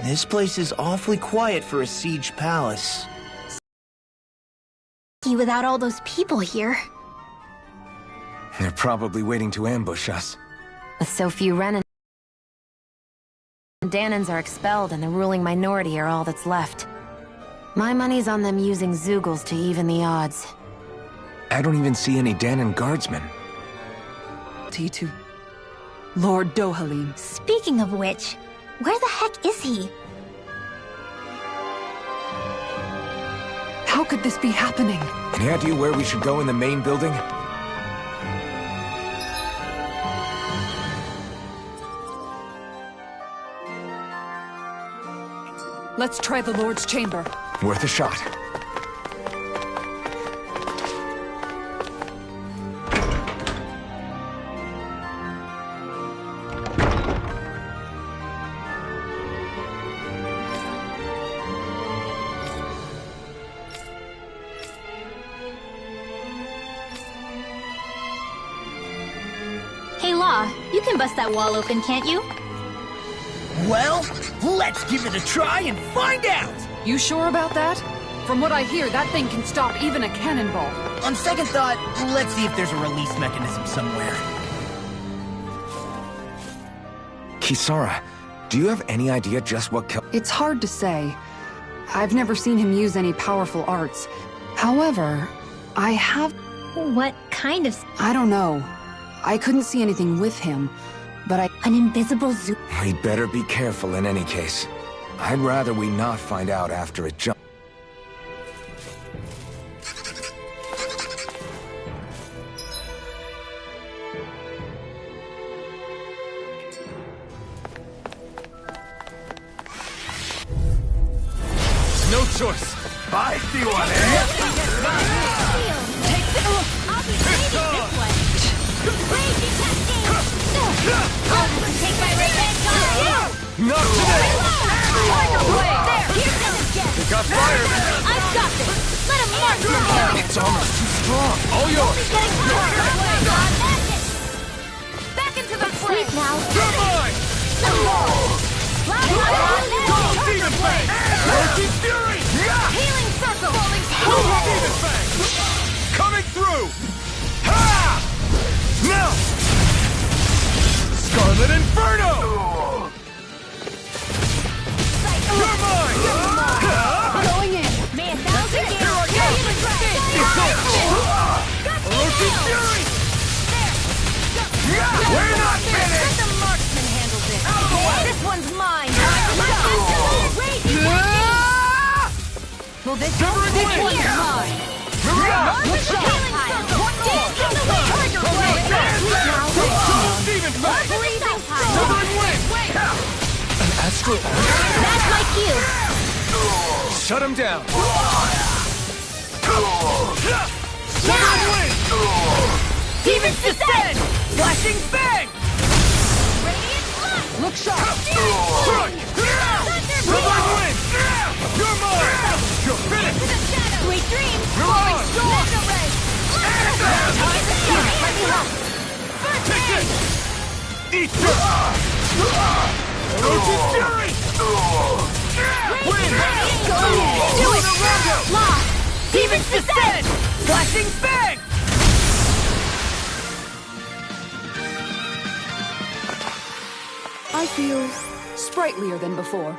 This place is awfully quiet for a siege palace. Without all those people here. They're probably waiting to ambush us. With so few Renan and Dahnans are expelled and the ruling minority are all that's left. My money's on them using Zeugles to even the odds. I don't even see any Dahnan guardsmen. T2. Lord Dohalim. Speaking of which, where the heck is he? How could this be happening? Any idea where we should go in the main building? Let's try the Lord's chamber. Worth a shot. Hey, Law, you can bust that wall open, can't you? Well, let's give it a try and find out! You sure about that? From what I hear, that thing can stop even a cannonball. On second thought, let's see if there's a release mechanism somewhere. Kisara, do you have any idea just what It's hard to say. I've never seen him use any powerful arts. However, I have... What kind of... I don't know. I couldn't see anything with him, but An invisible zoo... We'd better be careful in any case. I'd rather we not find out after it jumps. No choice. I see one, eh? Take this! I'll be taking this one! Crazy cascade! Take my revenge on you! Not today! Tiger blade! There! Here's the It got fired! I've got this! Let him march from here! It's almost too strong. All yours! Getting tired! Back into the fray! Sleep now! You're mine! Go, Demon Fang! Roshi Fury! Healing circle! Demon Fang! Coming through! Ha! Now! Scarlet Inferno! You're mine! going in. May a thousand Here I go! Roshi Fury! We're not Let finished! the marksman handle this. Out of the way! This one's mine. Well, this Severing one's Wing! mine. Mirage! Healing circle. Tiger blade. Demon Fang! Breathing Severing Wing! Astral. That's my cue. Shut him down. Severing Wing! Demons descend. Flashing Fang! Radiant flash. Look sharp. Strike! Severing Wing! You're mine! You're To finished! the shadow. Sweet dreams. Mirage! Mega ray. Take this! Eat this! Roshi Fury! Win! Do it. Law. Demons descend. Flashing Fang! I feel sprightlier than before.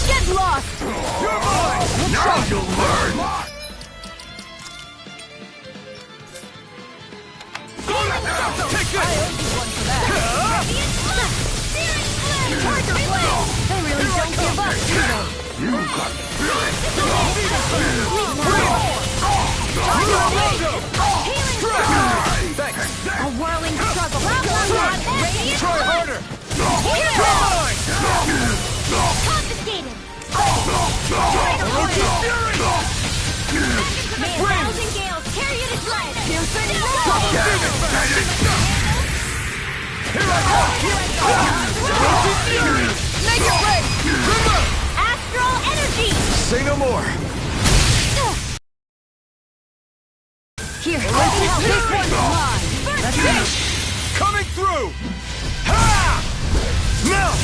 Get lost. You're mine! Now you'll learn! Take this! Radiant flash. Searing flame. Tiger blade. They really don't give up, do they? A whirling struggle. Radiant Try harder! confiscated. Roshi Fury! May a 1,000 gales tear you to shreds! Here I come! Make it rain! Astral energy! Say no more. Here, this one's mine! First Coming through! Ha! Melt!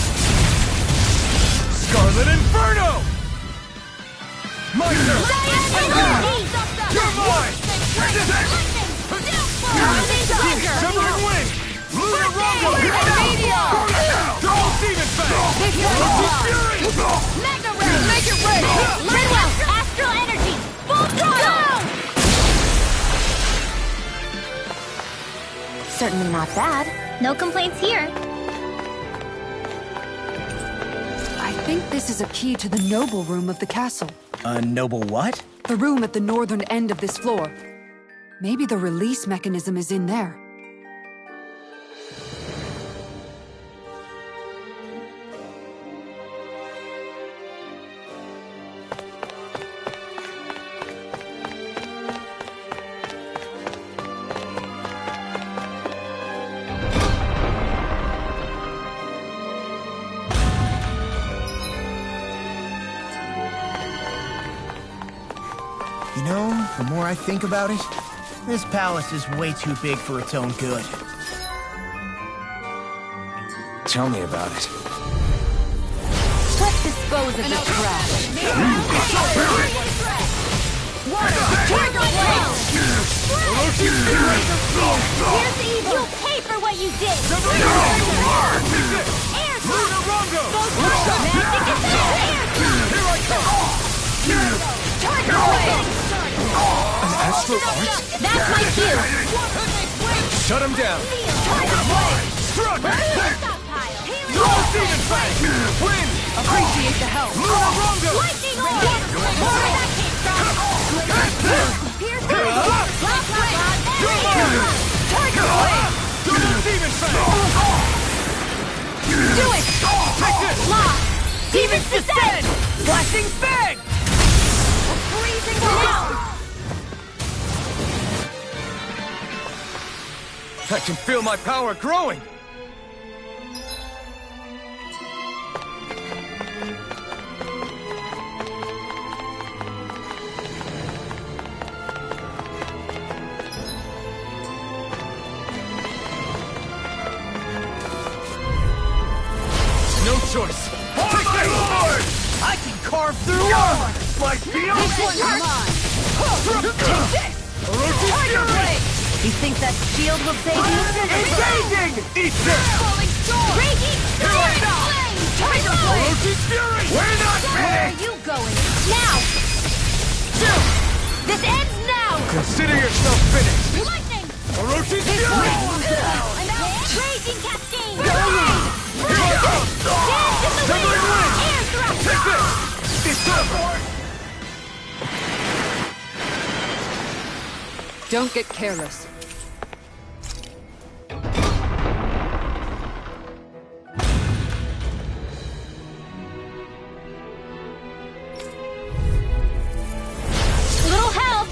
Scarlet Inferno! My turn! You're mine! Severing Wind! Lunar Rumble! Double Demon Fang! Fury! Mega Ray! Make it rain! Lidwell! Astral energy! Full throttle! Certainly not bad. No complaints here. I think this is a key to the noble room of the castle. A noble what? The room at the northern end of this floor. Maybe the release mechanism is in there. You know, the more I think about it, this palace is way too big for its own good. Tell me about it. Let's dispose of the trash. Here's the evil! You'll pay for what you did! Air Lunar Rumble! Magic is Here I come! Tiger Blade! An astral art? That's my cue! Shut him down. Tiger Blade! Struck! Stockpile! Double Demon Fang! Wind! Appreciate the help. Lunar Rumble! Lightning Orb! Where that came from! Pierce the Black Rod! Tiger Blade! Double Demon Fang! Do it! Take this! Lock! Demons descend! Flashing Fang! Freezing now! I can feel my power growing. No choice. Take this! Lord! I can carve through armor! My field! Orochi Fury! You think that shield will save you? Engaging! Eat this! Raging Fire Flame! Tiger Blade! Orochi Fury! We're not Where are finished! you going? Now! This ends now! Consider yourself finished. Lightning! Orochi Fury! Raging Cascade! Here I go! Dance in the Severing wind! Wind! Air thrust! Take this! It's over! Don't get careless. Little help!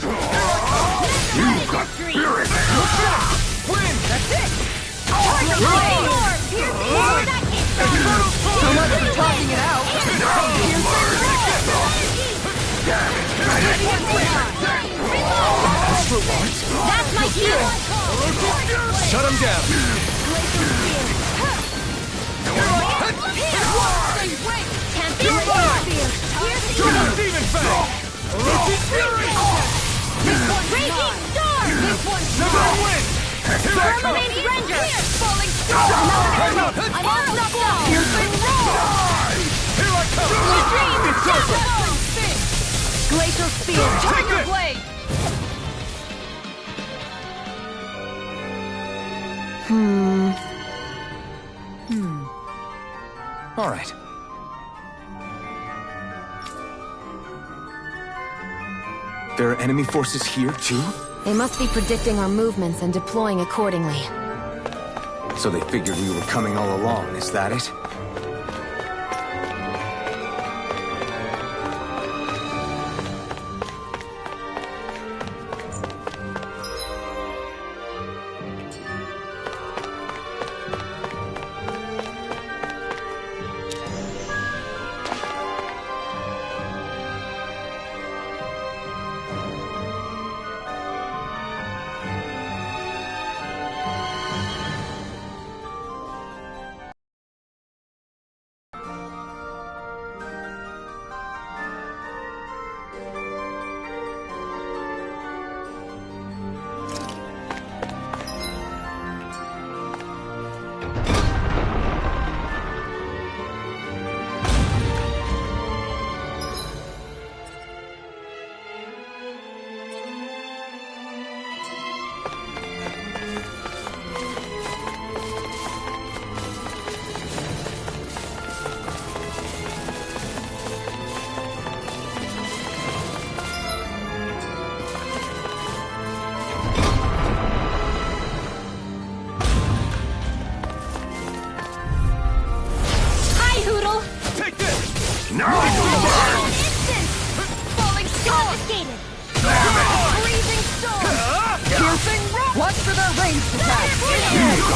You've got spirit! Win! That's it! Tiger Blade! Where that came from! So much for talking it out. That's my cue! Shut him down. Can't be ignored! Double Demon Fang! Orochi Fury! Raging Storm! Severing Wind! Here I come! Permanent Render! Falling Hang on! I'm all knocked out! Piercing Roar! Here I come! It's over! Glacial Spear. Take it! Blade. All right. There are enemy forces here, too? They must be predicting our movements and deploying accordingly. So they figured we were coming all along, is that it?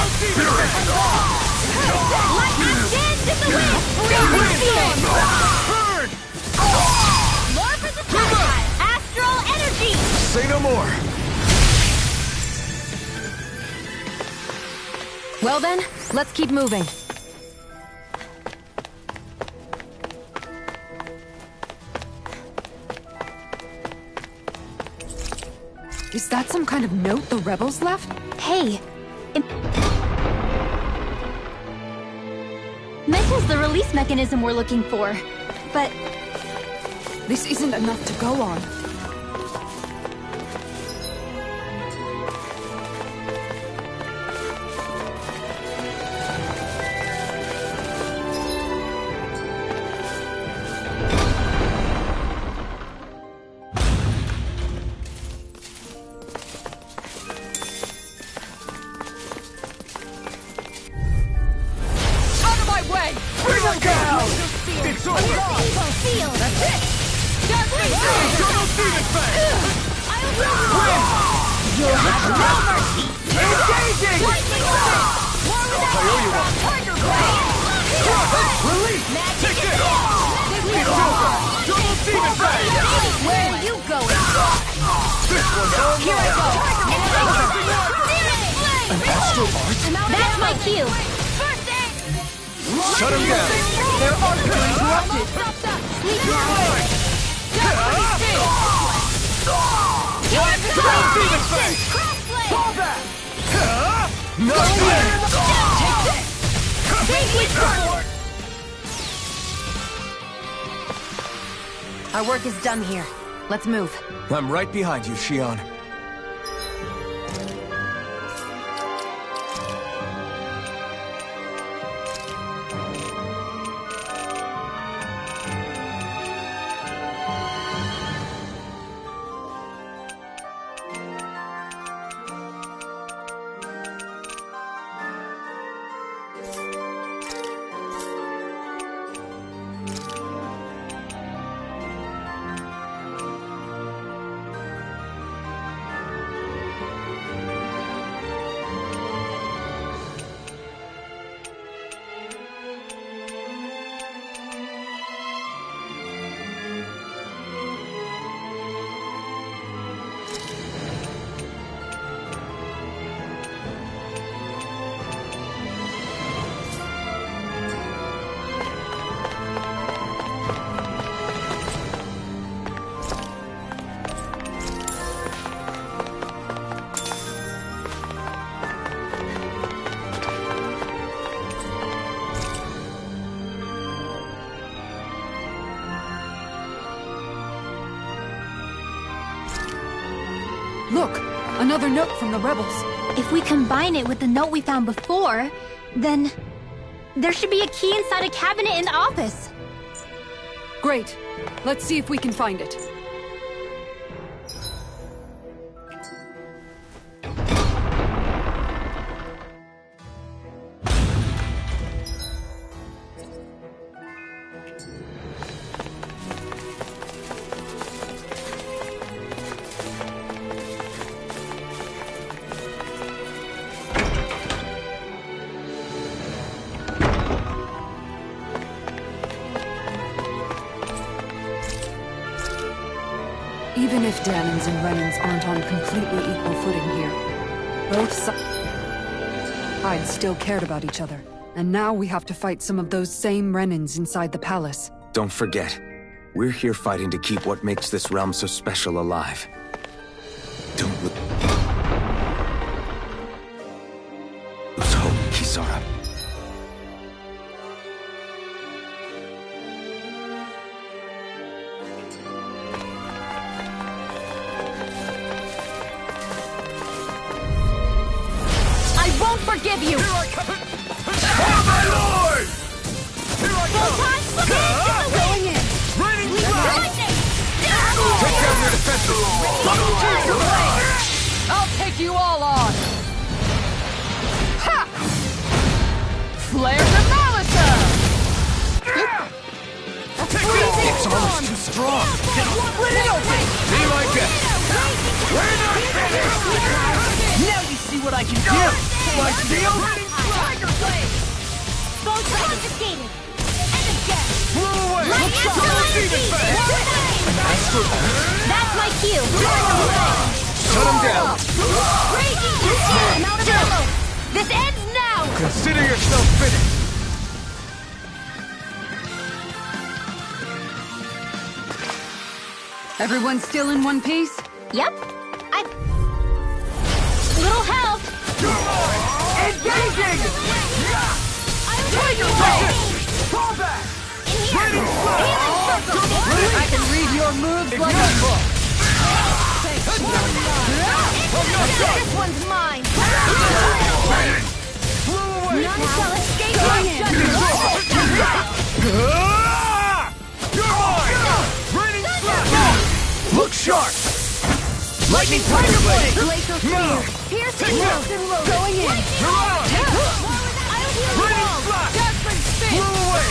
Light ascends in the wind! Burn! More for the sky! Astral energy! Say no more. Well then, let's keep moving. Is that some kind of note the rebels left? Hey! Mentions the release mechanism we're looking for, but This isn't enough to go on. Out of my way! Bring her down! It's over! feel! That's it! Eternal Demon Fang! You'll have no mercy! Engaging! Lightning strike! I owe you one. Tiger blade! Release! Magic Take it! It's over! Eternal Demon Fang! Where are you going? This one's all Here I go! An astral art? That's my cue! Shut him down. Their arts are interrupted! Sleep now! Eternal Demon Fang! Fall back! Nothing! Our work is done here. Let's move. I'm right behind you, Shion. Look! Another note from the rebels. If we combine it with the note we found before, then there should be a key inside a cabinet in the office. Great. Let's see if we can find it. Even if Dahnans and Renans aren't on completely equal footing here, both sides still cared about each other. And now we have to fight some of those same Renans inside the palace. Don't forget, we're here fighting to keep what makes this realm so special alive. Don't lose hope, Kisara. Forgive you! Here I come! Oh, my lord! Here I go! Going in! Raining blast! Take down your defenses! I'll take you all on! Ha! Flare the Malisa! Its armor's too strong! Be my guest! We're not finished! Now you see what I can do! my shield! Tiger Blade! Both confiscated! And again! Blew away! Light Let's go! Demon Fang! That's my cue! Tiger Blade! Shut him down! Raging Cascade! I'm out of ammo! This ends now! Consider yourself finished! Everyone still in one piece? Yep. Little help! Engaging! Tiger Blade! Fall back! Healing circle! I can read your moves like a book. This one's mine! None shall escape my judgment! You're mine! Raining Slash! Look sharp! Lightning Tiger Blade! Glacial Spear! Piercing Rope! Going in! You're out! Raining Slash! Blew away!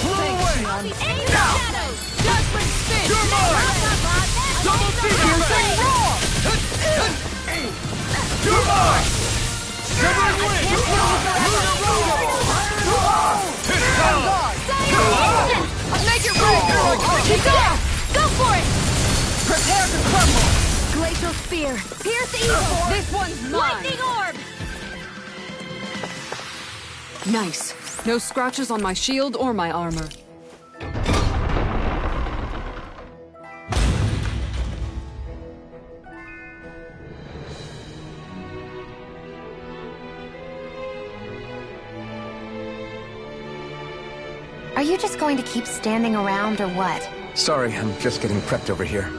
Blew away! Shadows! Judgment Spin! You're mine! Double Demon Fang! You're mine! Severing Wind! It's time! Make it roll! Keep going! Go for it! Prepare to crumble! Glacial Spear! Pierce evil! This one's mine! Lightning Orb! Nice. No scratches on my shield or my armor. Are you just going to keep standing around or what? Sorry, I'm just getting prepped over here.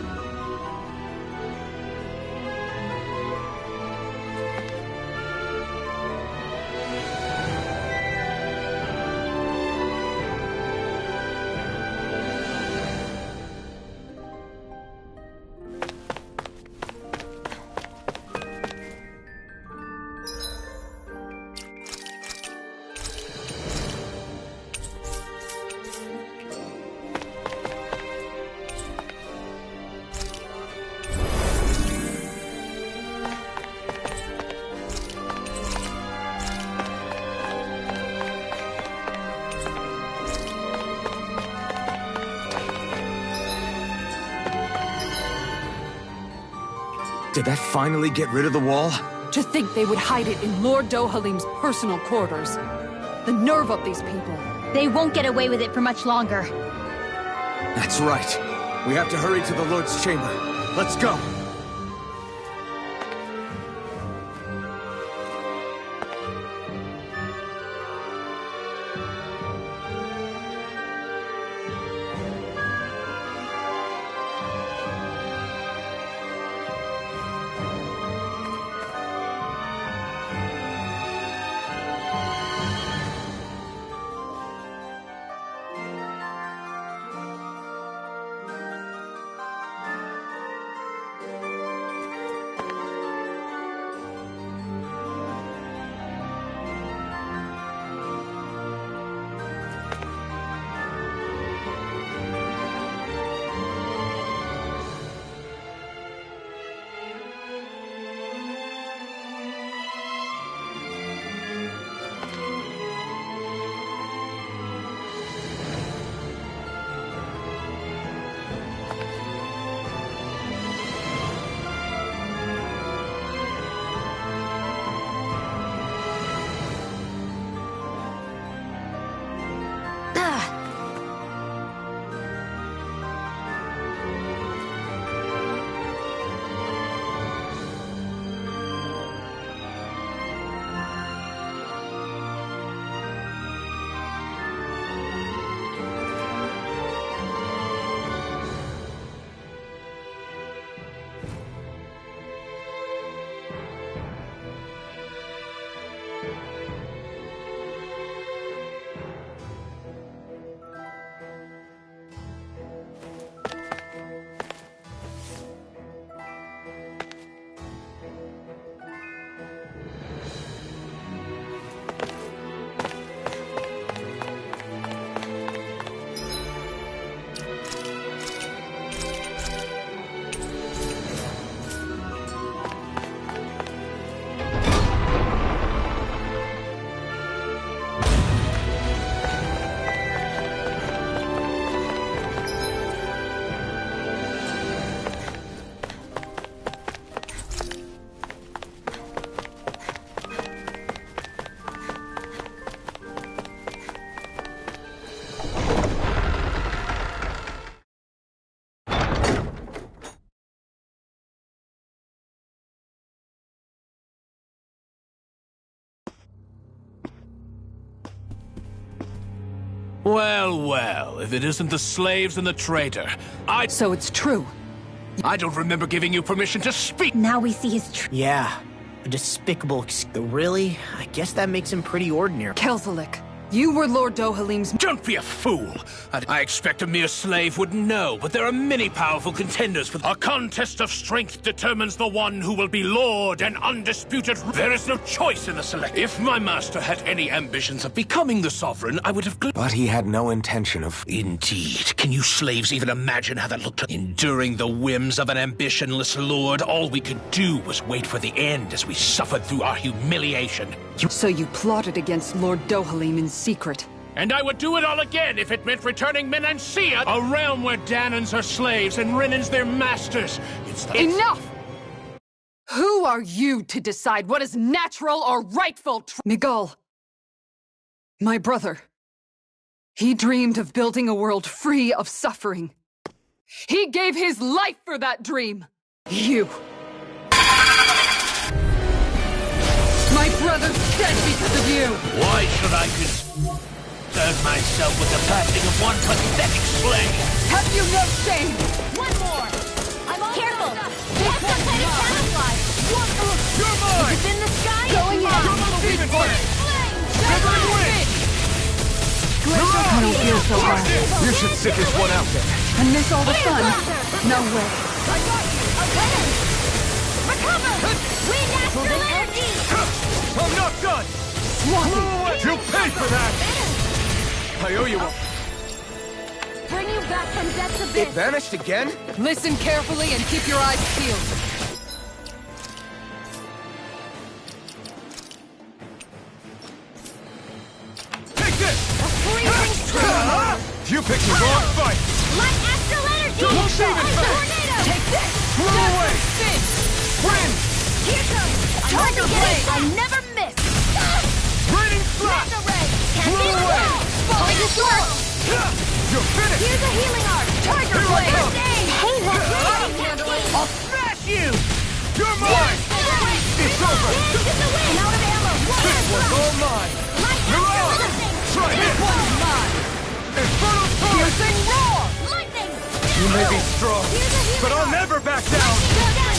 Did that finally get rid of the wall? To think they would hide it in Lord Dohalim's personal quarters. The nerve of these people. They won't get away with it for much longer. That's right. We have to hurry to the Lord's chamber. Let's go! Well, well, if it isn't the slaves and the traitor, So it's true. I don't remember giving you permission to speak. Now we see his true. Yeah, a despicable really? I guess that makes him pretty ordinary. Kelthalik, you were Lord Dohalim's... Don't be a fool. I expect a mere slave would know, but there are many powerful contenders for... A contest of strength determines the one who will be Lord and undisputed... There is no choice in the select. If my master had any ambitions of becoming the sovereign, I would have... But he had no intention of... Indeed. Can you slaves even imagine how that looked? Enduring the whims of an ambitionless lord, all we could do was wait for the end as we suffered through our humiliation. So you plotted against Lord Dohalim in secret. And I would do it all again if it meant returning Menancia, a realm where Danans are slaves and Renans their masters. Enough! Who are you to decide what is natural or rightful? Miguel, my brother. He dreamed of building a world free of suffering. He gave his life for that dream. You. My brother's dead because of you! Why should I concern myself with the passing of one pathetic slave? Have you no shame? One more. I'm all careful. There's some kind of camouflage. You're mine! It's in the sky. Going in. Demon Flame! Shivering Wind! I don't feel so well. You should sit this one out then. And miss all the fun? No way. I got you. Okay. Recover. Wind astral energy. I'm not done! Swampy! You pay for that! I owe you one. Bring you back from depths of It vanished again? Listen carefully and keep your eyes peeled. Take this! freezing storm. You picked the wrong fight! Light astral energy. Double demon Ice face. tornado. Take this! Blow away! Wind! Here comes Tiger Blade. I never miss. Raining Slash! Mega ray. Can't Blow be away. Falling short. You're finished! Here's a healing art. Tiger Here I Blade! come. Hey, I'll smash you! You're mine! It's over! I'm out of ammo. This one's all mine! Light Mirage! astral Try this! One's mine! Infernal Torrent! Piercing roar! lightning. You may be strong, Here's a healing but I'll art. never back down! Go down.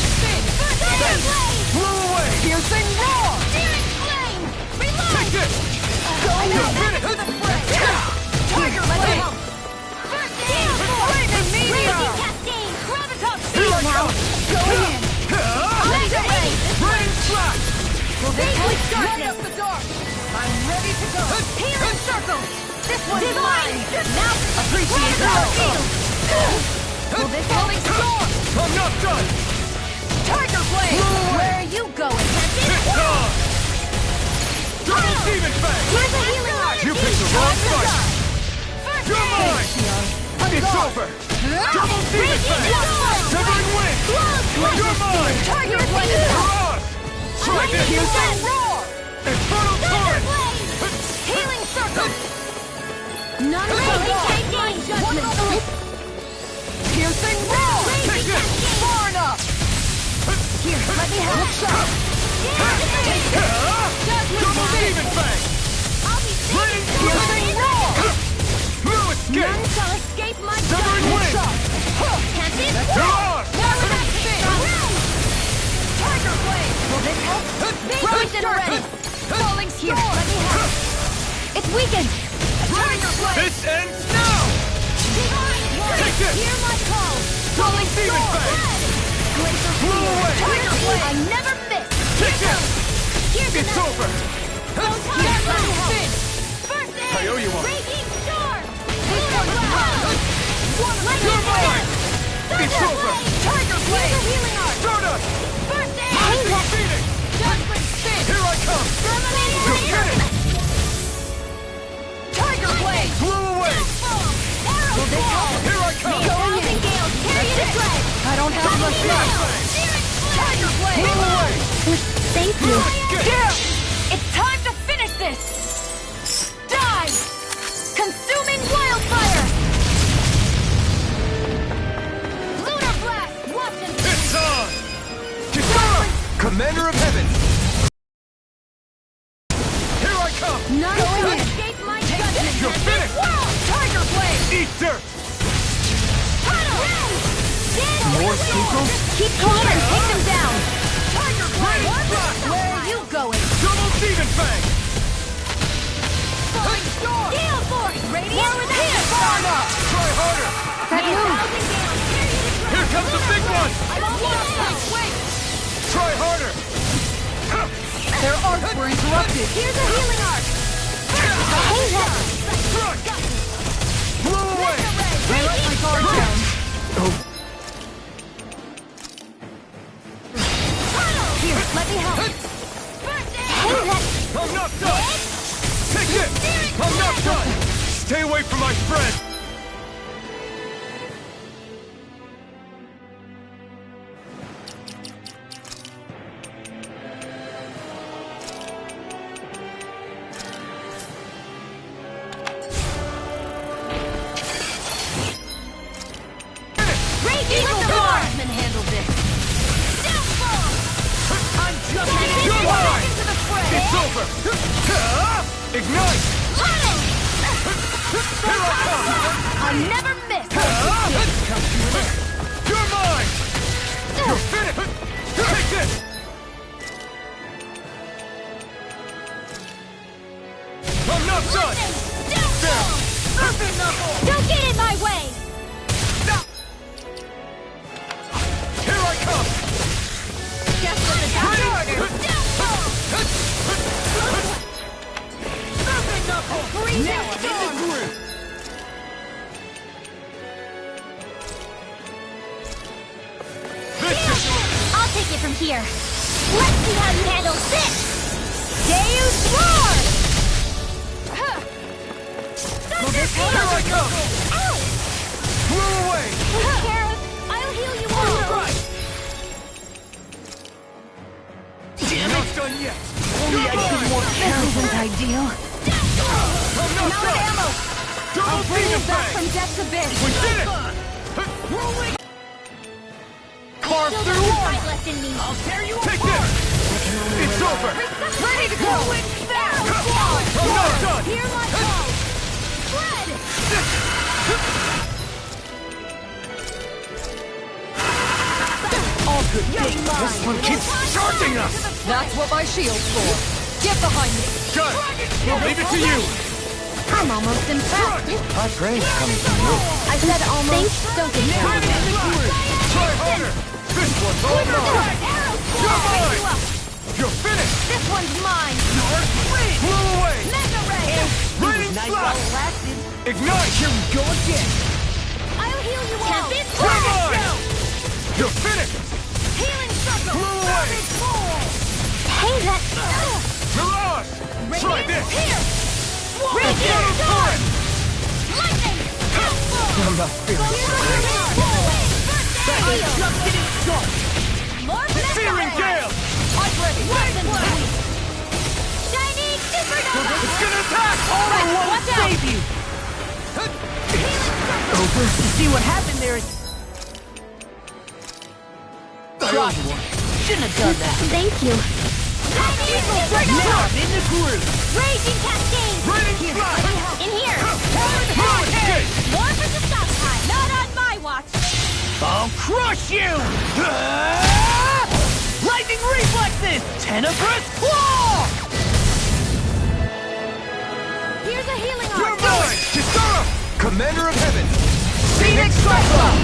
Fire blade. Blow away! Piercing roar! Searing flame. Reload. Take this! Going You're out. finished! Tiger Blade! First aid. Flaming meteor! Raging cascade. Graviton. Here I come! Going in! Mega ray. Rain Slash! Vaguely Light darkness. up the dark! I'm ready to go! Healing circle. This one's Divine. mine! Now Appreciate Graviton that! shield. Will this falling storm? I'm not done! Tiger Blade! Where are you going? It's on! Double Demon Fang! Here's a healing art. You picked the wrong fight! First You're aid. mine! It's over! Double Demon Raging Fang! storm. Severing Wind! You're mine! Tiger Blade! Mirage! Try this! Piercing roar! Infernal Torrent! Healing circle. None of my judgment. Piercing roar! Take this! Far enough! Here, let me have a shot. Double Demon Fang! I'll be Raining Piercing roar! No escape! None shall escape my Severing judgment. Wind! Can't be Mirage! Tiger Blade! Will this help? Poison ready. Falling Here, storm! let me have it. It's weakened. Tiger Blade! This ends now! Divine warrior, Take this! hear my call. Double Demon Fang! Glacier Blow away! Tiger Blade. I never miss. Take this! Here's It's another. over! Here, let me help. First aid. I owe you one. Raging storm. You're mine! It's over! Tiger Here's Blade! a healing art. Stardust! First aid. Mighty Phoenix! Judgment spin! Here I come! Terminating You're laser. finished! Tiger Blade! Blow away! Arrow ball. Here I come! Thousand gales carry the thread. I don't have much Flash time! Bang! Tiger Blade! Blow away! Thank you. Here! It's time to finish this! Die! Consuming wildfire. Lunar blast. Watch and It's on! Kisara! Commander of Heaven! Here I come! none shall escape my judgment. You're finished! Eat dirt! More sequels? Keep calm and take them down! Where are you going? Double Demon Fang! Gale Force! Radiant here! Try harder! That move! Here comes the big one! Wait! Try harder! Their arcs were interrupted. Here's a healing arc! Hey, that! Crush! Blow away! I let my guard down. Here, let me help! Hey, that! I'm not done! Take it! I'm not done! Stay away from my friend! Raging with the Swordsman handled this! I'm jumping into the fray! It's over! Ignite! Here I come! I'll never miss! You're mine! You're finished! Take this! I'm not done! Don't get in my way! Here I come! Guess what the doctor ordered? Now I'm in the groove! I'll take it from here. Let's see how you handle this! Deus Roar! Here I come! Ow! Blow away! Take care of. I'll heal you all. Damn it! Not done yet! That isn't ideal. I'm not done! Ammo! Double Demon Fang! From Death's Abyss. We did it! Carve Still through! got fight left in me. I'll tear you Take this! It's over! Ready to go! I'm not done! Hear my call! Fred! All good things. This one keeps charging us! That's what my shield's for. Get behind me. Good! I'll leave it to you! I'm almost impressed. High praise coming from you. I said almost. Don't get carried away. Try harder! This one's all mine! You're mine! You're finished! This one's mine! Blow away! Mega Ray! Raining Flash! Ignite! Here we go again! I'll heal you all! Tempest You're mine! Blast! You're finished! Healing Circle! Blow away! Hey, that... Mirage! Try this! Here! Radiant Torrent! Lightning! I'm not feeling so great. Just getting started! More Searing Gale! I'm ready! Shining Supernova! It's gonna attack! Watch out! you. Over? See what happened there? Shouldn't have done that. Thank you. Shining Supernova! in the groove. Raging Cascade! Raining Flash! In here! Escape! More for the stop time! Not on my watch! I'll crush you! Lightning reflexes! Tenebrous claw! Here's a healing You're arc! mine! Kisara! Commander of Heaven! Phoenix Cyclone!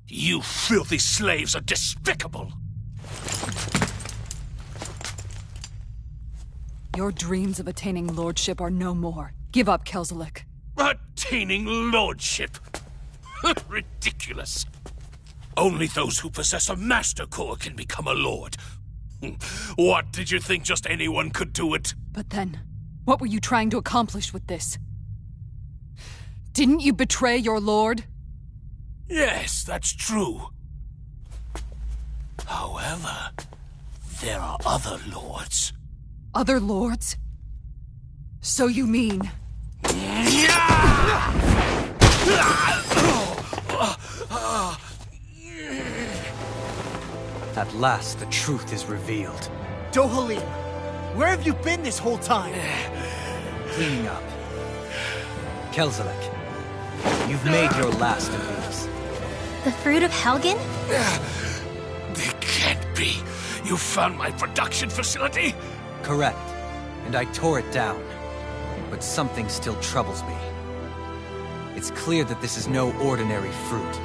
You filthy slaves are despicable! Your dreams of attaining lordship are no more. Give up, Kelzelik. Attaining lordship! Ridiculous! Only those who possess a master core can become a lord. What, did you think just anyone could do it? But then, what were you trying to accomplish with this? Didn't you betray your lord? Yes, that's true. However, there are other lords. Other lords? So you mean... At last, the truth is revealed. Dohalim, where have you been this whole time? Cleaning up. Kelzalek, you've made your last of these. The fruit of Helgen? They can't be. You found my production facility? Correct. And I tore it down. But something still troubles me. It's clear that this is no ordinary fruit.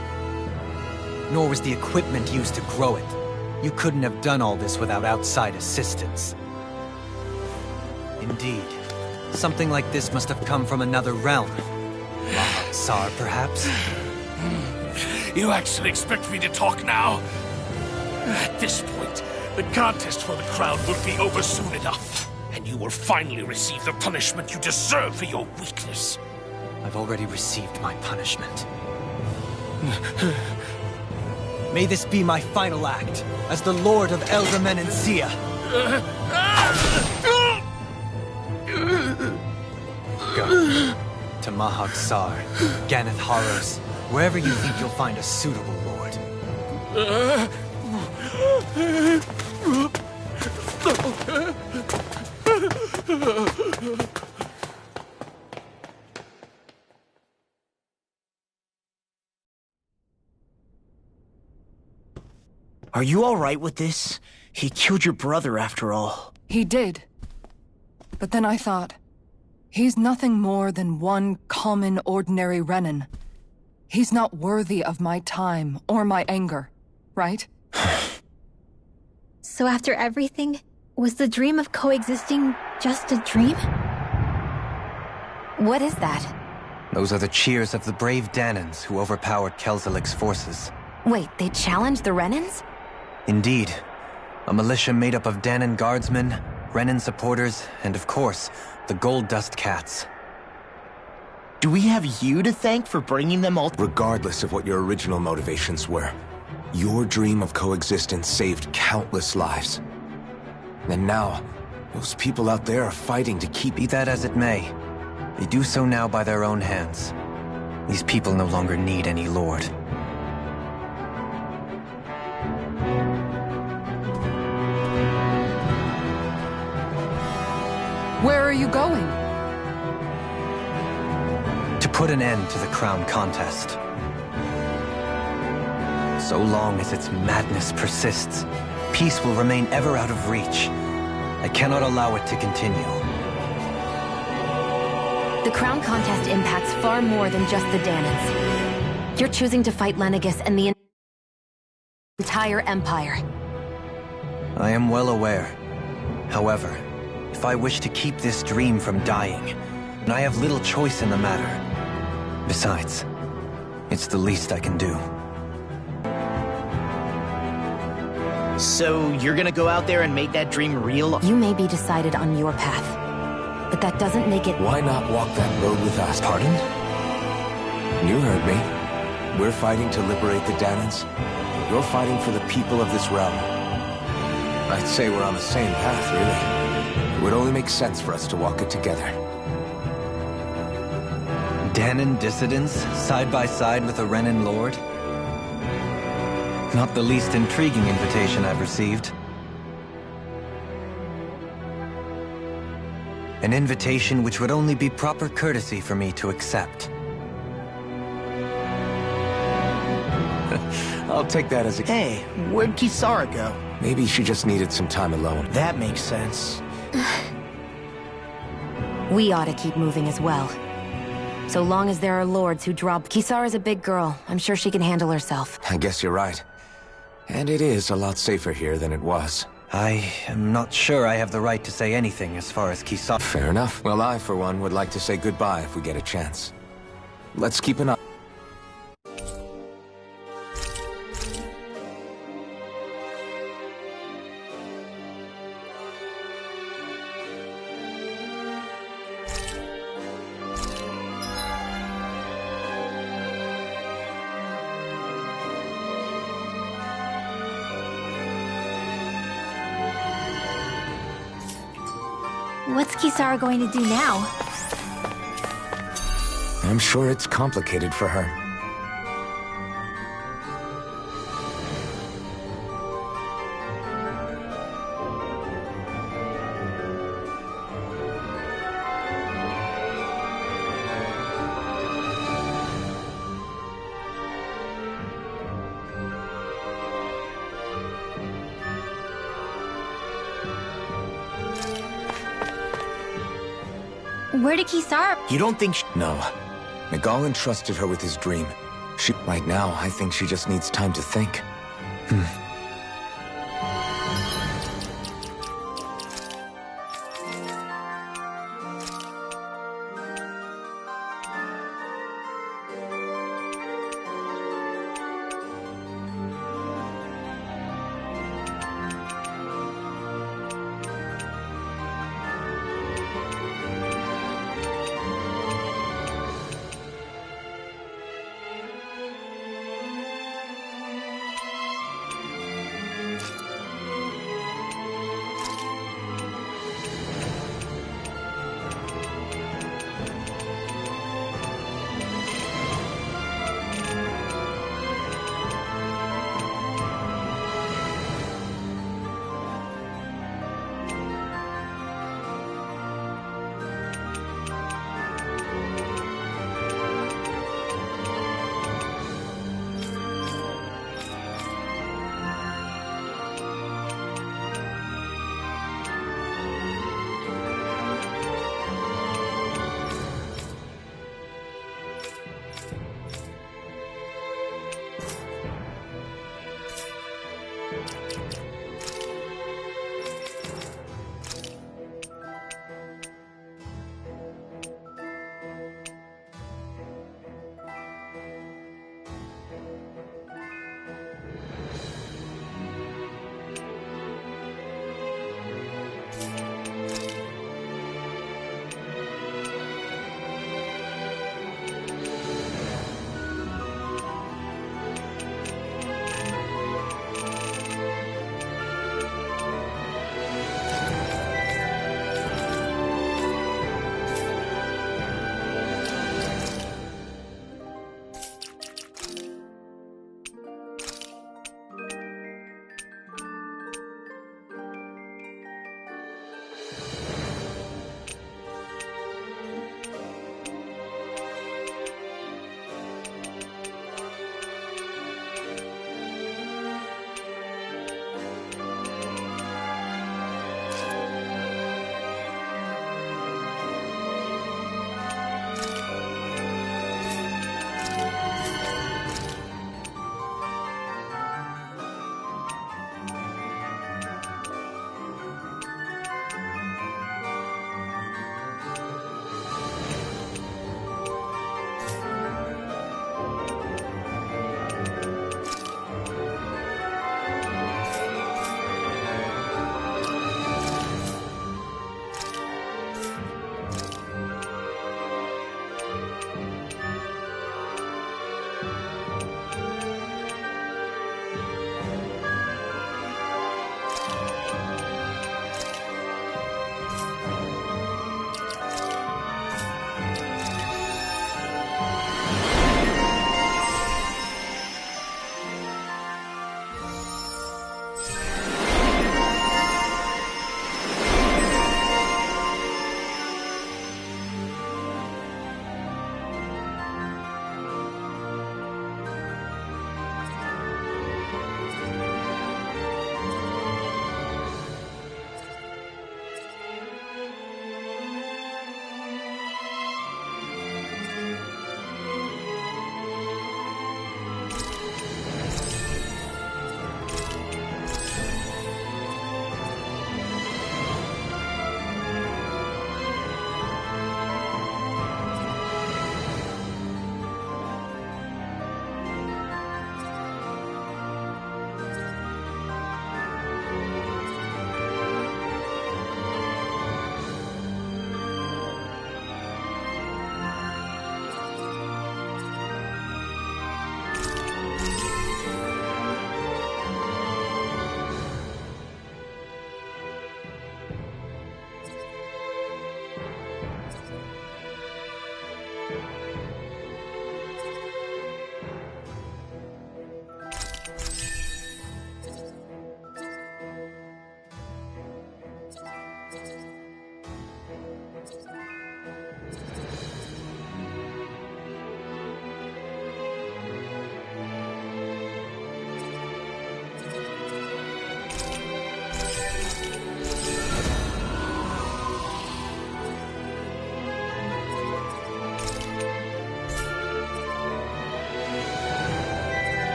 Nor was the equipment used to grow it. You couldn't have done all this without outside assistance. Indeed. Something like this must have come from another realm. Tsar, perhaps? You actually expect me to talk now? At this point, the contest for the crown will be over soon enough. And you will finally receive the punishment you deserve for your weakness. I've already received my punishment. May this be my final act, as the Lord of Elder Menancia. Go. To Mahag Saar, Ganeth Haros, wherever you think you'll find a suitable lord. Are you alright with this? He killed your brother after all. He did. But then I thought, he's nothing more than one common, ordinary Renan. He's not worthy of my time or my anger, right? So after everything, was the dream of coexisting just a dream? What is that? Those are the cheers of the brave Danans who overpowered Kelzalek's forces. Wait, they challenged the Renans? Indeed. A militia made up of Danan guardsmen, Renan supporters, and of course, the Gold Dust Cats. Do we have you to thank for bringing them all? Regardless of what your original motivations were, your dream of coexistence saved countless lives. And now, those people out there are fighting to keep... Be that as it may, they do so now by their own hands. These people no longer need any lord. Where are you going? To put an end to the crown contest. So long as its madness persists, peace will remain ever out of reach. I cannot allow it to continue. The crown contest impacts far more than just the Danans. You're choosing to fight Lenegis and the entire Empire. I am well aware. However, if I wish to keep this dream from dying, then I have little choice in the matter. Besides, it's the least I can do. So, you're gonna go out there and make that dream real? You may be decided on your path, but that doesn't make it... Why not walk that road with us? Pardon? You heard me. We're fighting to liberate the Danans. You're fighting for the people of this realm. I'd say we're on the same path, really. It would only make sense for us to walk it together. Danan dissidents, side by side with a Renan lord? Not the least intriguing invitation I've received. An invitation which would only be proper courtesy for me to accept. I'll take that as a... Hey, where'd Kisara go? Maybe she just needed some time alone. That makes sense. We ought to keep moving as well. So long as there are lords who drop... Kisara's a big girl. I'm sure she can handle herself. I guess you're right. And it is a lot safer here than it was. I am not sure I have the right to say anything as far as Kisara... Fair enough. Well, I, for one, would like to say goodbye if we get a chance. Let's keep an eye... What's Kisara going to do now? I'm sure it's complicated for her. Where did Kisara? You don't think No. Nagal entrusted her with his dream. Right now, I think she just needs time to think.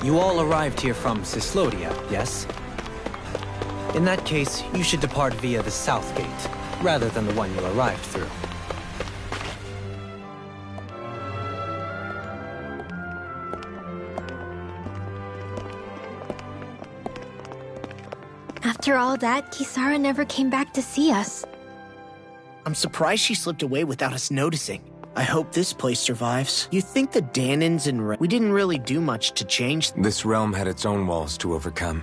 You all arrived here from Cyslodia, yes? In that case, you should depart via the south gate, rather than the one you arrived through. After all that, Kisara never came back to see us. I'm surprised she slipped away without us noticing. I hope this place survives. You think the Dahnans and we didn't really do much to change. This realm had its own walls to overcome.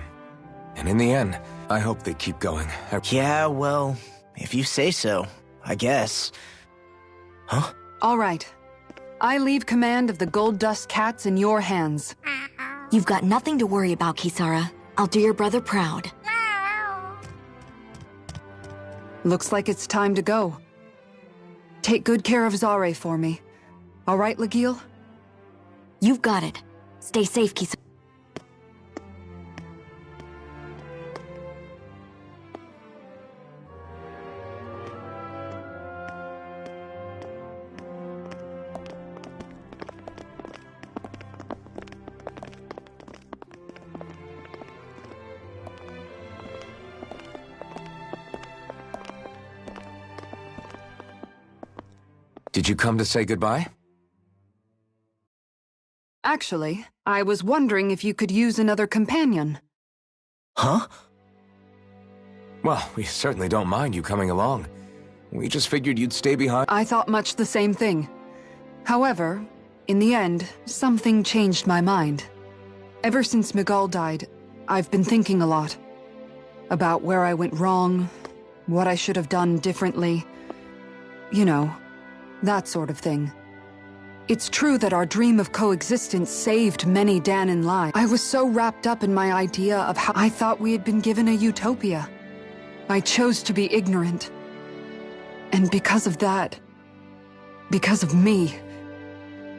And in the end, I hope they keep going. Yeah, well, if you say so, I guess. Huh? All right. I leave command of the Gold Dust Cats in your hands. You've got nothing to worry about, Kisara. I'll do your brother proud. Looks like it's time to go. Take good care of Zare for me. All right, Lagiel? You've got it. Stay safe, Kisara. Did you come to say goodbye? Actually, I was wondering if you could use another companion. Huh? Well, we certainly don't mind you coming along. We just figured you'd stay behind. I thought much the same thing. However, in the end, something changed my mind. Ever since Miguel died, I've been thinking a lot. About where I went wrong, what I should have done differently. You know, that sort of thing. It's true that our dream of coexistence saved many Dahnan lives. I was so wrapped up in my idea of how I thought we had been given a utopia. I chose to be ignorant. And because of that, because of me,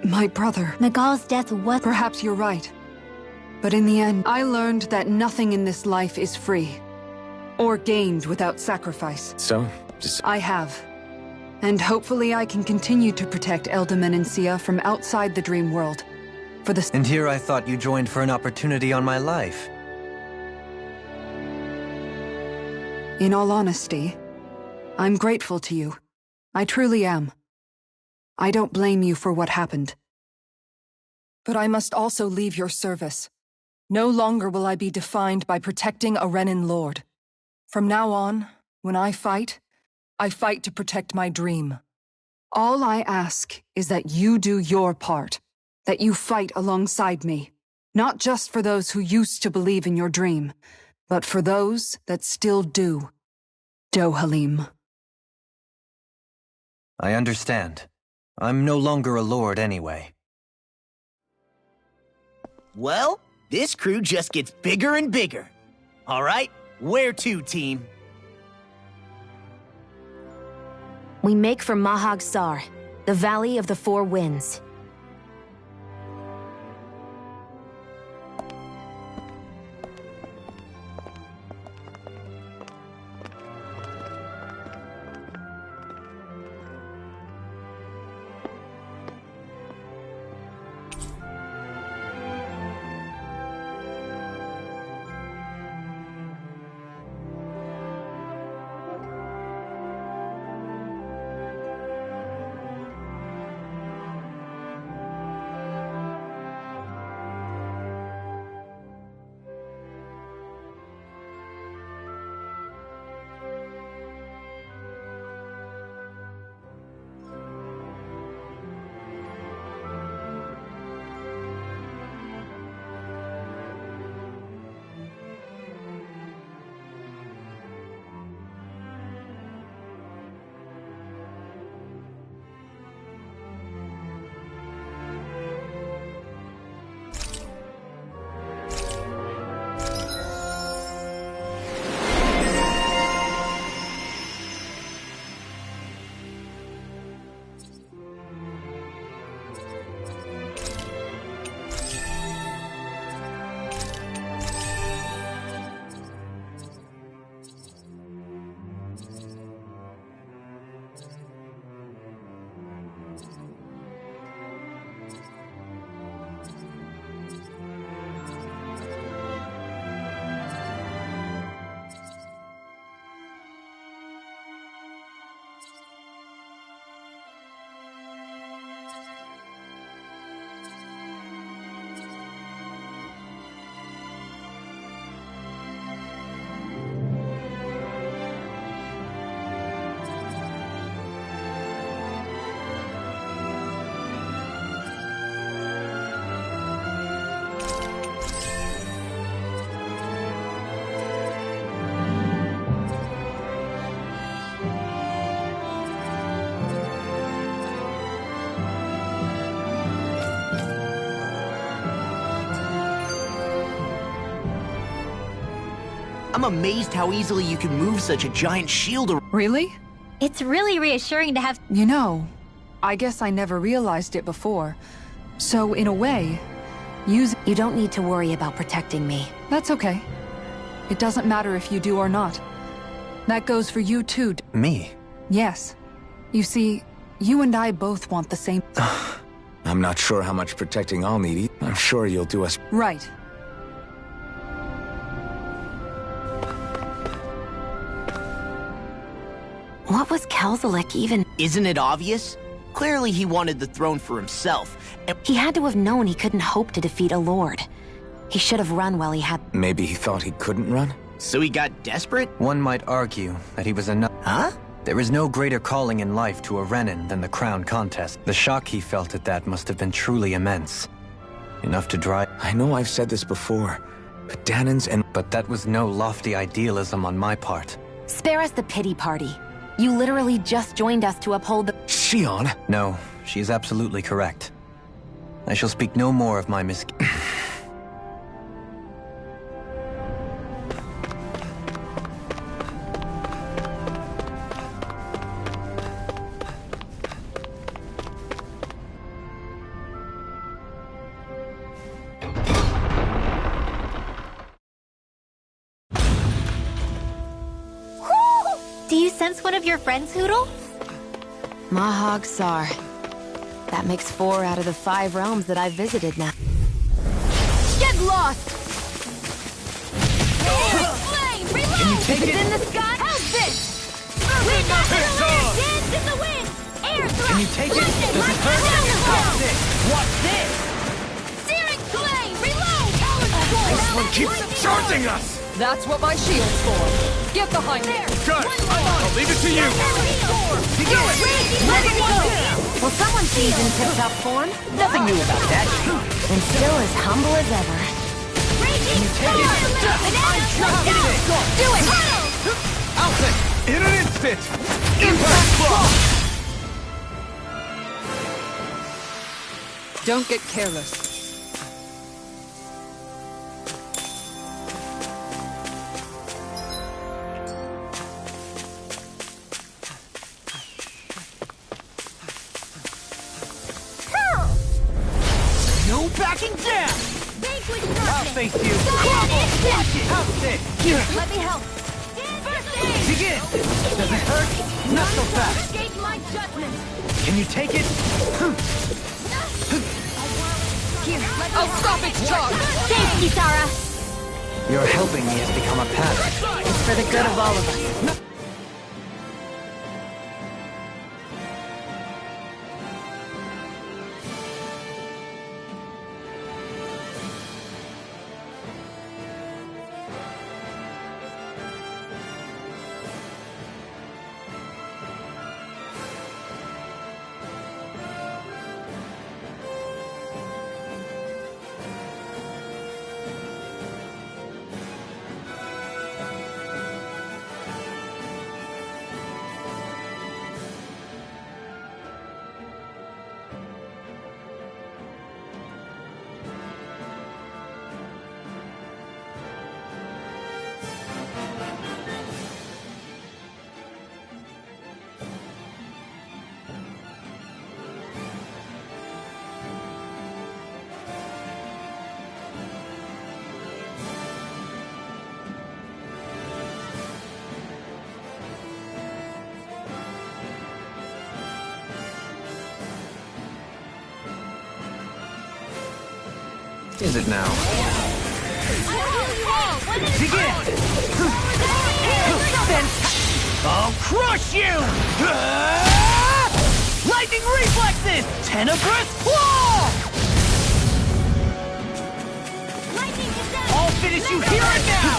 my brother... Miguel's death was... Perhaps you're right. But in the end, I learned that nothing in this life is free. Or gained without sacrifice. So, I have. And hopefully I can continue to protect Elde Menancia from outside the dream world. For the... And here I thought you joined for an opportunity on my life. In all honesty, I'm grateful to you. I truly am. I don't blame you for what happened. But I must also leave your service. No longer will I be defined by protecting a Renan Lord. From now on, when I fight to protect my dream. All I ask is that you do your part, that you fight alongside me, not just for those who used to believe in your dream, but for those that still do. Dohalim. I understand. I'm no longer a lord anyway. Well, this crew just gets bigger and bigger. All right, where to, team? We make for Mahag Sar, the Valley of the Four Winds. I'm amazed how easily you can move such a giant shield around. Really? It's really reassuring to have... You know, I guess I never realized it before. So, in a way, You don't need to worry about protecting me. That's okay. It doesn't matter if you do or not. That goes for you too. Me? Yes. You see, you and I both want the same... I'm not sure how much protecting I'll need. I'm sure you'll do us... Right. What was Kelzelik even... Isn't it obvious? Clearly he wanted the throne for himself. And He had to have known he couldn't hope to defeat a lord. He should have run while he had... Maybe he thought he couldn't run? so he got desperate? One might argue that he was enough. Huh? There is no greater calling in life to a Renin than the crown contest. The shock he felt at that must have been truly immense. Enough to drive... I know I've said this before, but Dahnans and... But that was no lofty idealism on my part. Spare us the pity party. You literally just joined us to uphold the... Shion! No, she is absolutely correct. I shall speak no more of my mis... Do you sense one of your friends, Hootle? Mahag Sar. That makes 4 out of the 5 realms that I've visited now. Get lost! Flame, reload! Can you take It's it? in the sky! How's this? Wind up in the wind! Dance in the wind! Air thrust! Can you take it? Lightning, Does it hurt? down the How's hole! this? What's this? Searing flame, reload! Talon storm! This one keeps charging us! That's what my shield's for. Get behind me. Good! I'll leave it to you! Well, someone sees in tip-top form. Nothing new about that. And still as humble as ever. Do it! Alton! In an instant! Impact block! Don't get careless. No backing down! I'll face you! How's this? Here, let me help. First aid! Begin! Does it hurt? Not so fast! Escape my judgment. Can you take it? Here, let me I'll stop its charge! Thanks, Kisara. Your helping me has become a pattern. It's for the good of all of us. Is it now? Begin! I'll crush you! Lightning reflexes! Tenebrous claw! I'll finish you here and now!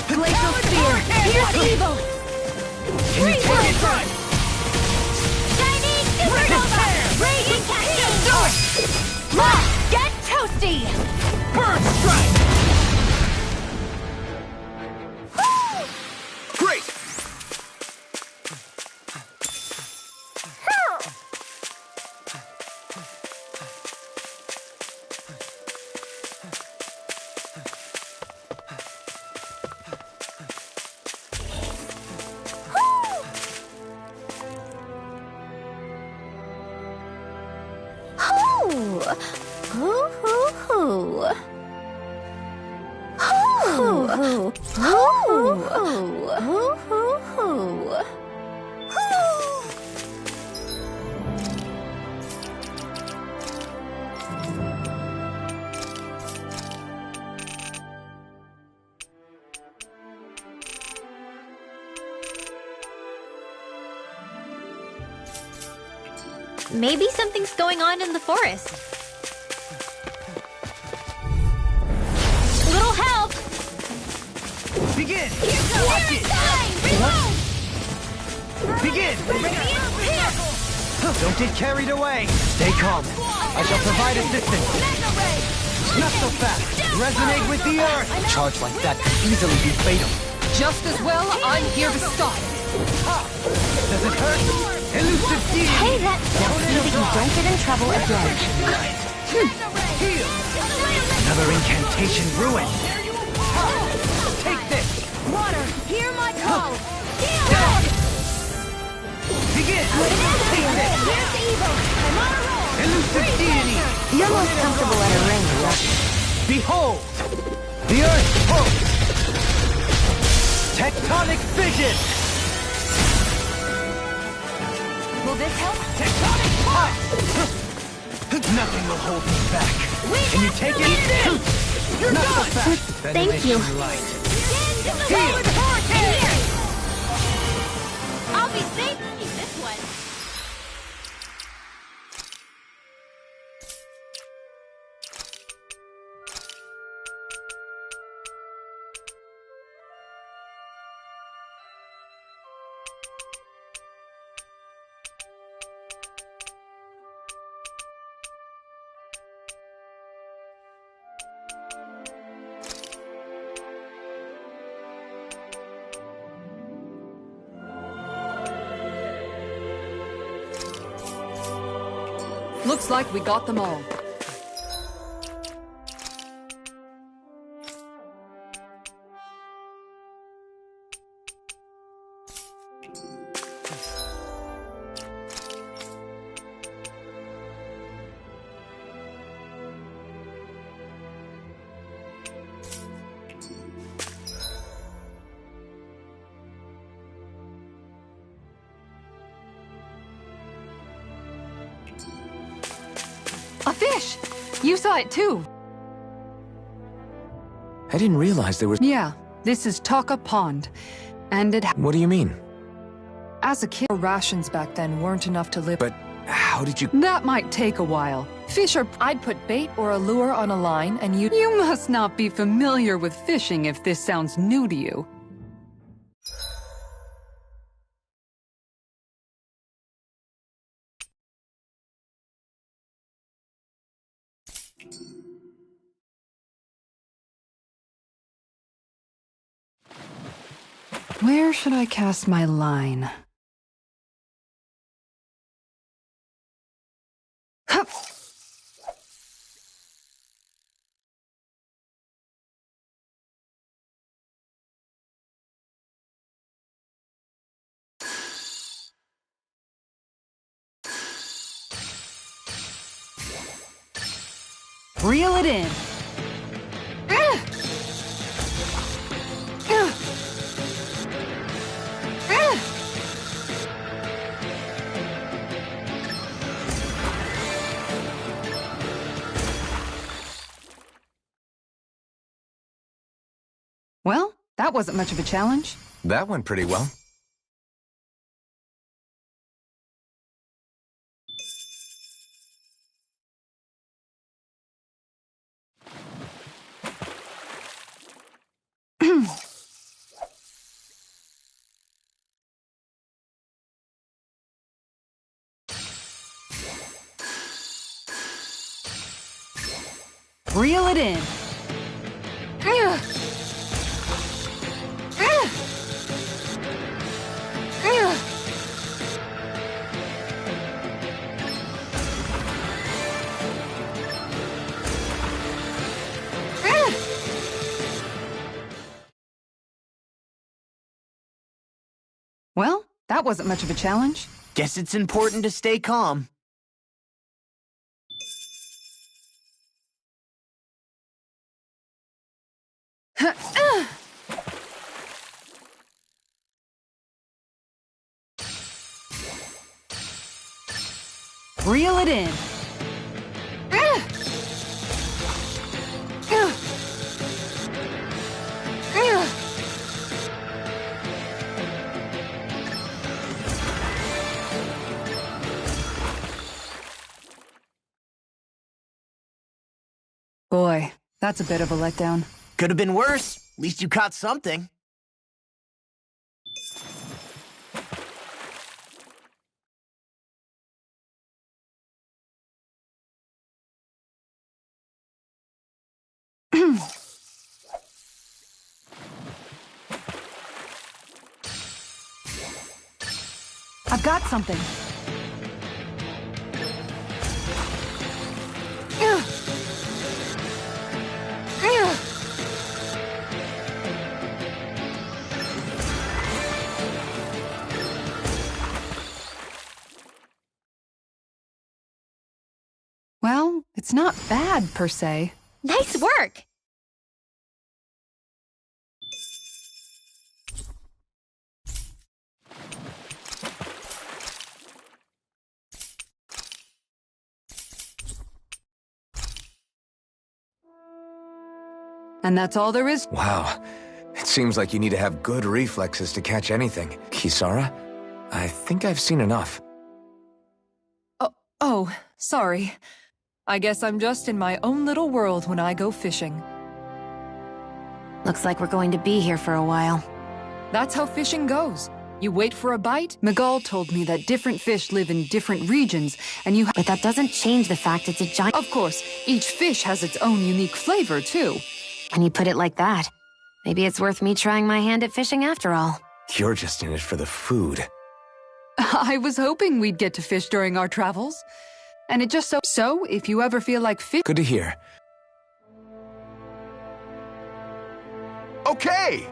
Glacial Spear! Here's evil! Can you take it? Chinese Supernova! Raging Cascade! Look! Get toasty! Bird strike! Great! Hoo hoo hoo. Hoo hoo hoo. Hoo hoo hoo. Maybe something's going on in the forest. Little help! Begin! Watch it! Reload! Begin! Don't get carried away! Stay calm. I shall provide assistance. Not so fast! Resonate with the earth! A charge like that could easily be fatal. Just as well, I'm here to stop. Does it hurt? Elusive deity! Hey, that so that you don't get in trouble again. Heal! Another incantation ruined! Take this! Water, hear my call! Begin! Take this! Here's the evil! I'm on a roll! Elusive deity! You're most comfortable at a range, aren't you? Behold! The earth pulse! Tectonic vision! Will this help? Tectonic pulse! Nothing will hold me back. Can you take it? You're Not so done! fast! Thank you. Light. Heal! Hurricane! I'll be safe in this one. Looks like we got them all. A fish! You saw it too. I didn't realize there was... Yeah, this is Taka Pond. And it... What do you mean? As a kid, rations back then weren't enough to live. But how did you... That might take a while. Fish are... I'd put bait or a lure on a line and you'd... You must not be familiar with fishing if this sounds new to you. Where should I cast my line? Hup. Reel it in. Well, that wasn't much of a challenge. That went pretty well. Reel it in. Well, that wasn't much of a challenge. Guess it's important to stay calm. Reel it in. Boy, that's a bit of a letdown. Could have been worse. At least you caught something. I've got something. Well, it's not bad, per se. Nice work! And that's all there is. Wow. It seems like you need to have good reflexes to catch anything. Kisara? I think I've seen enough. Oh, sorry. I guess I'm just in my own little world when I go fishing. Looks like we're going to be here for a while. That's how fishing goes. You wait for a bite. Miguel told me that different fish live in different regions, and you But that doesn't change the fact it's a giant... Of course, each fish has its own unique flavor, too. When you put it like that, maybe it's worth me trying my hand at fishing after all. You're just in it for the food. I was hoping we'd get to fish during our travels. And it just so if you ever feel like fish... Good to hear. Okay!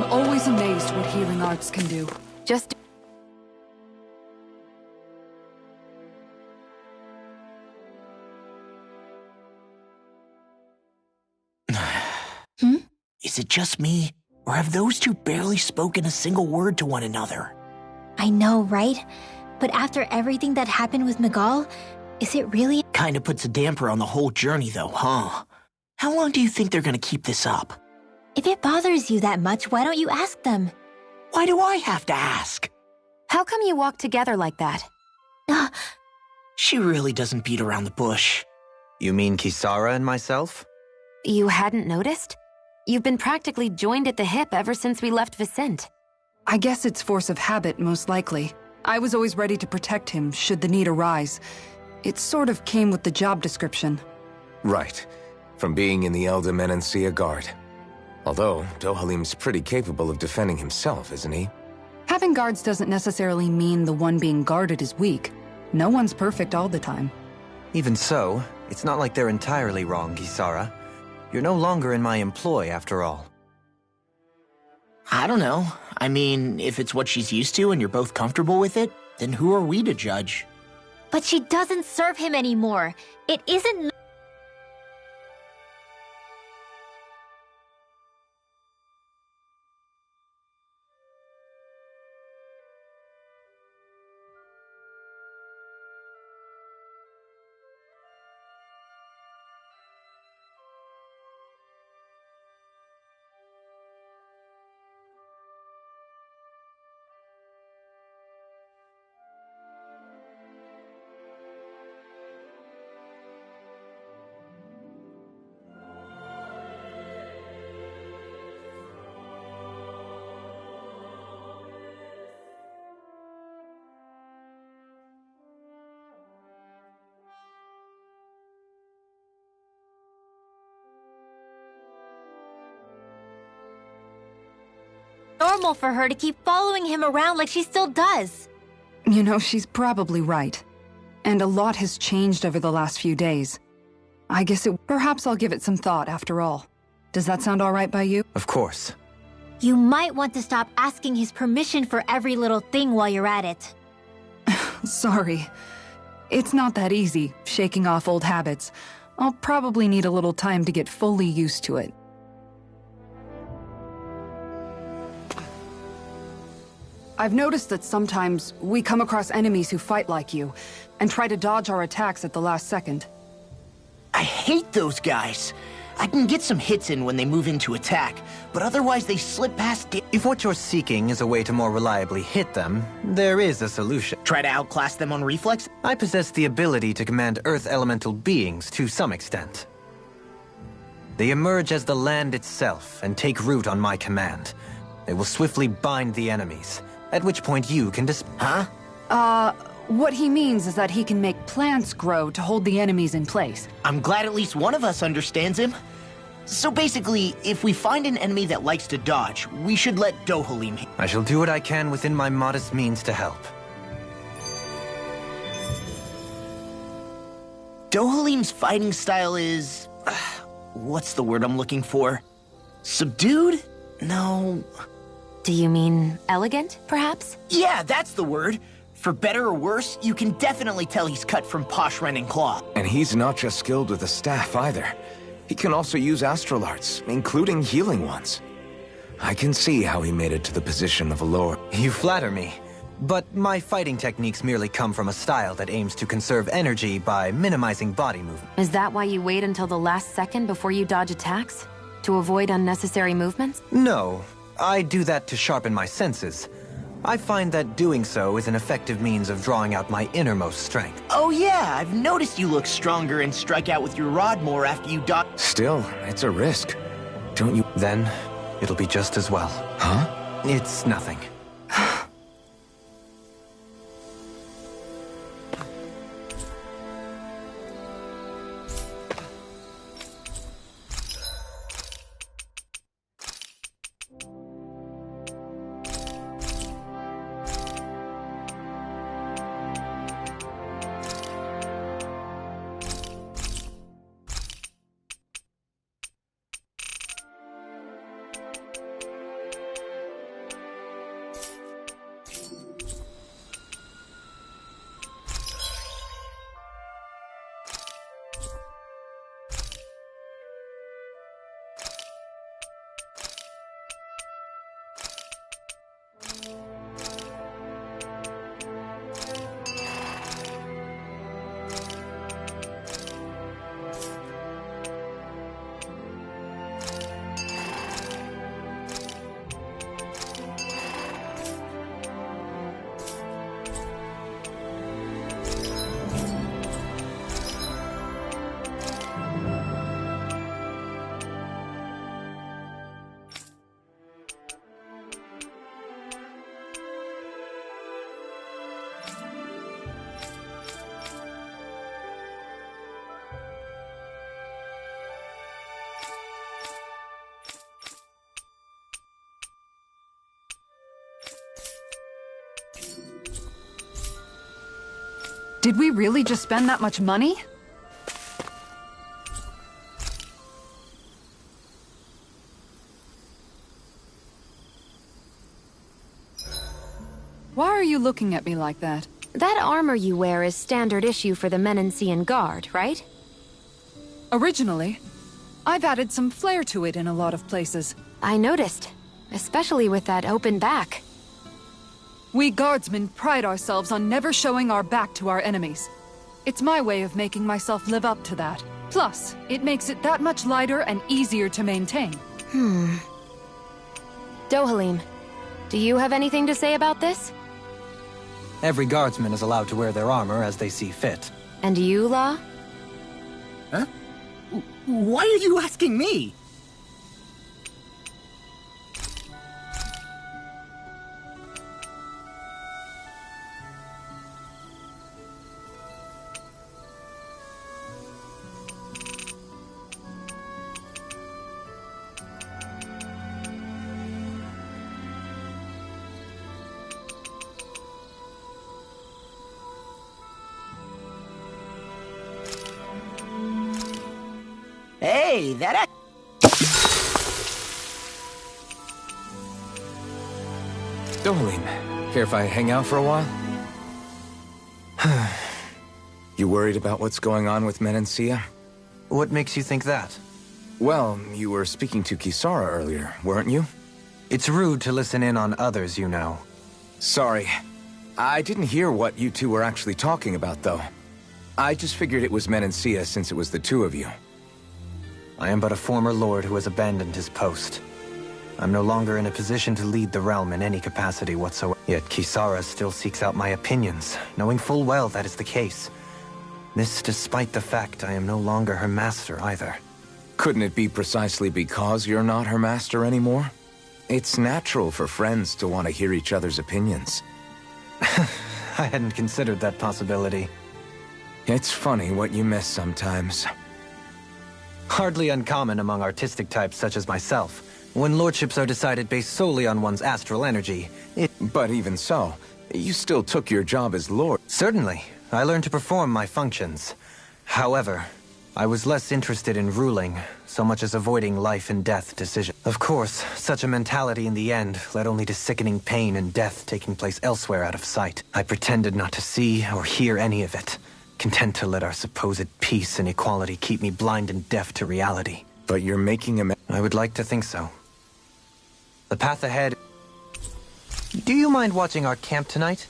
always amazed what healing arts can do. Just... Is it just me, or have those two barely spoken a single word to one another? I know, right? But after everything that happened with Miguel, is it really? Kinda puts a damper on the whole journey though, huh? How long do you think they're gonna keep this up? If it bothers you that much, why don't you ask them? Why do I have to ask? How come you walk together like that? She really doesn't beat around the bush. You mean Kisara and myself? You hadn't noticed? You've been practically joined at the hip ever since we left Vicente. I guess it's force of habit, most likely. I was always ready to protect him, should the need arise. It sort of came with the job description. Right. From being in the Elder Menancia Guard. Although, Dohalim's pretty capable of defending himself, isn't he? Having guards doesn't necessarily mean the one being guarded is weak. No one's perfect all the time. Even so, it's not like they're entirely wrong, Kisara. You're no longer in my employ, after all. I don't know. I mean, if it's what she's used to and you're both comfortable with it, then who are we to judge? But she doesn't serve him anymore. It isn't... normal for her to keep following him around like she still does. You know, she's probably right. And a lot has changed over the last few days. I guess perhaps I'll give it some thought after all. Does that sound all right by you? Of course. You might want to stop asking his permission for every little thing while you're at it. Sorry. It's not that easy, shaking off old habits. I'll probably need a little time to get fully used to it. I've noticed that sometimes we come across enemies who fight like you, and try to dodge our attacks at the last second. I hate those guys. I can get some hits in when they move into attack, but otherwise they slip past If what you're seeking is a way to more reliably hit them, there is a solution. Try to outclass them on reflex? I possess the ability to command Earth elemental beings to some extent. They emerge as the land itself and take root on my command. They will swiftly bind the enemies, at which point you can Huh? What he means is that he can make plants grow to hold the enemies in place. I'm glad at least one of us understands him. So basically, if we find an enemy that likes to dodge, we should let Dohalim. I shall do what I can within my modest means to help. Dohalim's fighting style is... what's the word I'm looking for? Subdued? No... Do you mean elegant, perhaps? Yeah, that's the word. For better or worse, you can definitely tell he's cut from posh Renin cloth. And he's not just skilled with the staff either. He can also use astral arts, including healing ones. I can see how he made it to the position of a lord. You flatter me. But my fighting techniques merely come from a style that aims to conserve energy by minimizing body movement. Is that why you wait until the last second before you dodge attacks? To avoid unnecessary movements? No. I do that to sharpen my senses. I find that doing so is an effective means of drawing out my innermost strength. Oh yeah, I've noticed you look stronger and strike out with your rod more after you dodge. Still, it's a risk. Don't you... Then, it'll be just as well. Huh? It's nothing. Did we really just spend that much money? Why are you looking at me like that? That armor you wear is standard issue for the Menancian Guard, right? Originally, I've added some flair to it in a lot of places. I noticed, especially with that open back. We guardsmen pride ourselves on never showing our back to our enemies. It's my way of making myself live up to that. Plus, it makes it that much lighter and easier to maintain. Dohalim, do you have anything to say about this? Every guardsman is allowed to wear their armor as they see fit. And you, La? Huh? Why are you asking me? Hey, that Dohalim, care if I hang out for a while? You worried about what's going on with Menancia? What makes you think that? Well, you were speaking to Kisara earlier, weren't you? It's rude to listen in on others, you know. Sorry. I didn't hear what you two were actually talking about, though. I just figured it was Menancia since it was the two of you. I am but a former lord who has abandoned his post. I'm no longer in a position to lead the realm in any capacity whatsoever. Yet Kisara still seeks out my opinions, knowing full well that is the case. This despite the fact I am no longer her master either. Couldn't it be precisely because you're not her master anymore? It's natural for friends to want to hear each other's opinions. I hadn't considered that possibility. It's funny what you miss sometimes. Hardly uncommon among artistic types such as myself. When lordships are decided based solely on one's astral energy, But even so, you still took your job as lord. Certainly. I learned to perform my functions. However, I was less interested in ruling, so much as avoiding life and death decisions. Of course, such a mentality in the end led only to sickening pain and death taking place elsewhere out of sight. I pretended not to see or hear any of it, content to let our supposed peace and equality keep me blind and deaf to reality. But you're making a I would like to think so. The path ahead... Do you mind watching our camp tonight?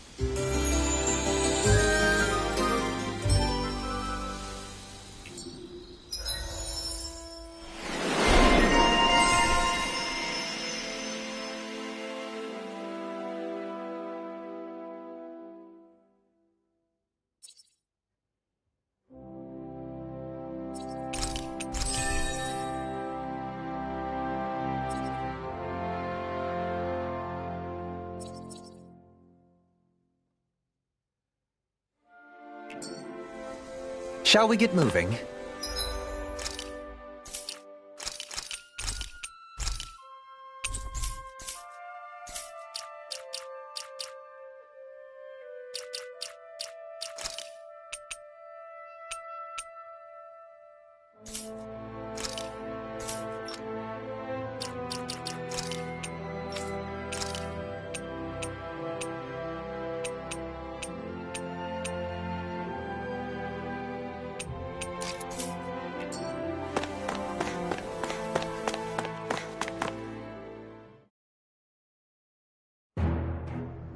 Shall we get moving?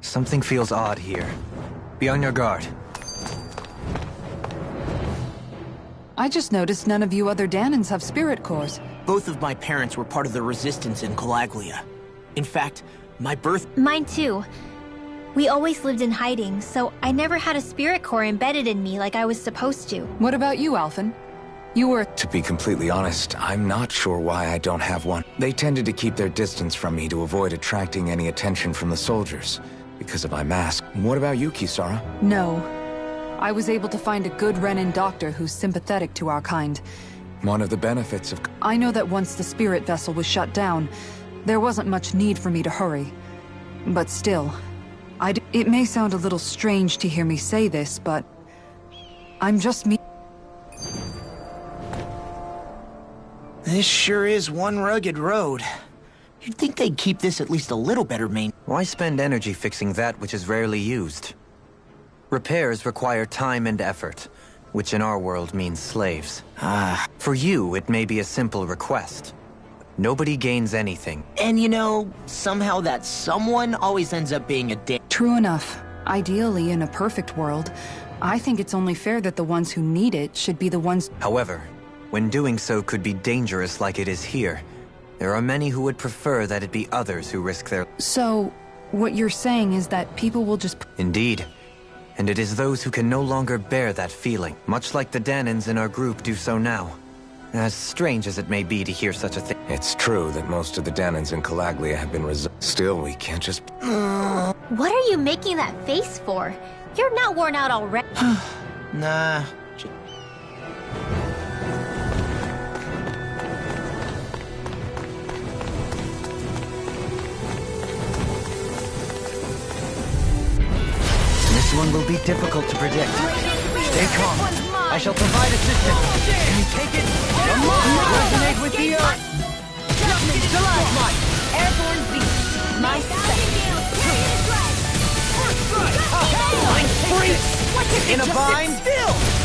Something feels odd here. Be on your guard. I just noticed none of you other Danans have spirit cores. Both of my parents were part of the resistance in Calaglia. In fact, my birth... Mine too. We always lived in hiding, so I never had a spirit core embedded in me like I was supposed to. What about you, Alphen? You were... To be completely honest, I'm not sure why I don't have one. They tended to keep their distance from me to avoid attracting any attention from the soldiers, because of my mask. What about you, Kisara? No. I was able to find a good Renin doctor who's sympathetic to our kind. One of the benefits of... I know that once the spirit vessel was shut down, there wasn't much need for me to hurry. But still, it may sound a little strange to hear me say this, but I'm just me. This sure is one rugged road. You'd think they'd keep this at least a little better maintained. Why spend energy fixing that which is rarely used? Repairs require time and effort, which in our world means slaves. For you, it may be a simple request. Nobody gains anything. And you know, somehow that someone always ends up being a dick. True enough. Ideally, in a perfect world, I think it's only fair that the ones who need it should be the ones... However, when doing so could be dangerous like it is here, there are many who would prefer that it be others who risk their... So, what you're saying is that people will just... Indeed. And it is those who can no longer bear that feeling, much like the Dahnans in our group do so now. As strange as it may be to hear such a thing. It's true that most of the Dahnans in Calaglia have been Still, we can't just... What are you making that face for? You're not worn out already. Nah. This one will be difficult to predict. Stay calm. I shall provide assistance. Can you take it? Come on! Resonate with the earth! Stalagmite! Airborne beast. My special. In a bind?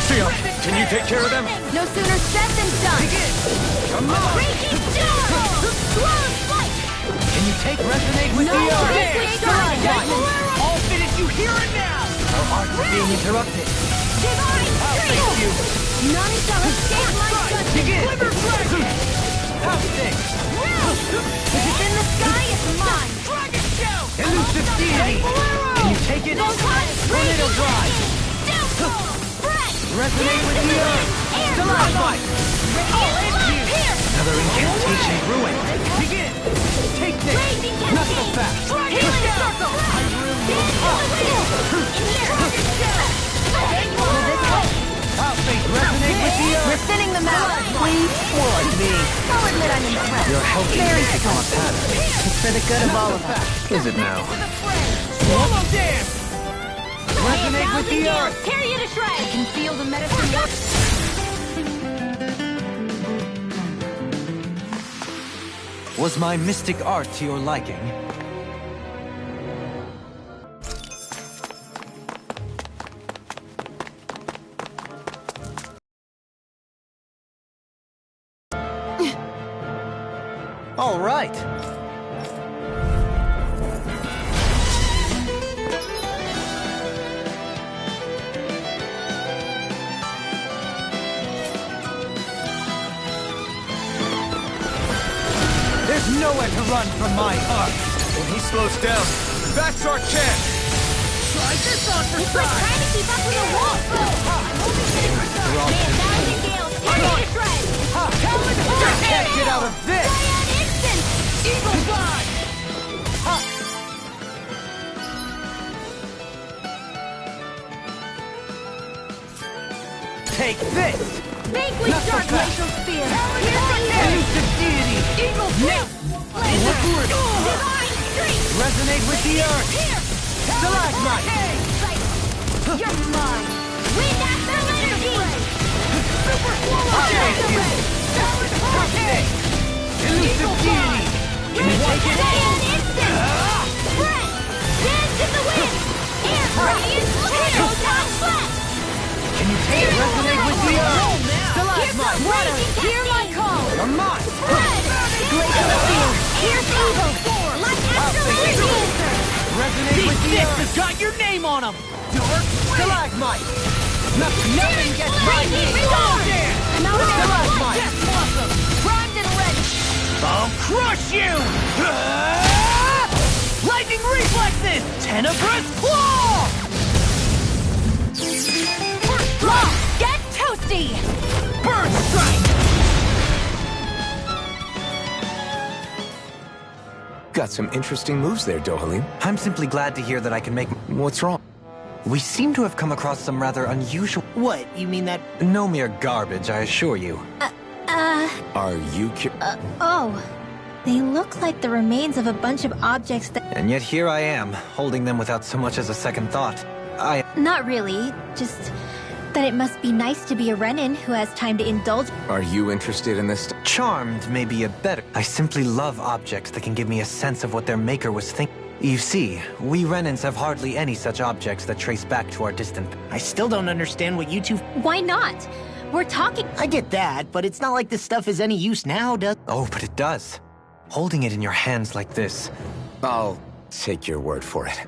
Sion, can you take care of them? No sooner said than done. Come on! Can you take Resonate with the earth? Stalagmite. I'll finish you here and now! Our arts are being interrupted. Thank you. None shall escape my judgment. Begin! Glimmer Dragon! Pounding! If it's in the sky, it's mine. Dragon Shout! Elusive deity! Can you take it? Tornado Drive! Resonate with the earth! Stalagmite! Another incantation ruin! Begin! Take this! Not so fast! Healing circle. I'll face resonate with the earth! We're thinning them out. Please floor me. I'll admit I'm impressed. You're helping Very me become a strong. pattern. It's for the good of all of us. Is it now? Swallow Dam! Resonate with the earth! Tear you to shreds. I can feel the medicine work. Was my mystic art to your liking? All right. There's nowhere to run from my art. When he slows down, that's our chance! Try this on for We're trying to keep up with the wolf. May a thousand gales tear you to shreds. Can't get out of this! An instant. Eagle Fly! Take this! Vanquish Not so dark fast. glacial spear. Piercing air. Elusive deity! Eagle flip. Divine streak. Resonate with the earth! Stalagmite! You're mine. Wind after energy. Super Swallow! Elusive deity! Can you take it? An instant. Spread. Dance in the wind. Air radiant flare. Down flat. Can you take it? Resonate with the earth! Stalagmite! Hear my call. You're mine! Spread. Glacial field. Pierce evil. Like after radiant. Resonate with the earth! has got your name on him! Stalagmite! Nothing gets by me! Stalagmite! Primed and ready. I'll crush you! Lightning reflexes! Tenebrous Claw! Law, get toasty. Burn Strike! Got some interesting moves there, Dohalim. I'm simply glad to hear that I can make... What's wrong? We seem to have come across some rather unusual... What? You mean that? No mere garbage, I assure you. Are you Oh, they look like the remains of a bunch of objects that... And yet here I am, holding them without so much as a second thought. Not really, just... But it must be nice to be a Renin who has time to indulge. Are you interested in this? Charmed may be a better... I simply love objects that can give me a sense of what their maker was thinking. You see, we Renins have hardly any such objects that trace back to our distant... I still don't understand what you two... Why not? We're talking... I get that, but it's not like this stuff is any use now, does... Oh, but it does. Holding it in your hands like this... I'll take your word for it.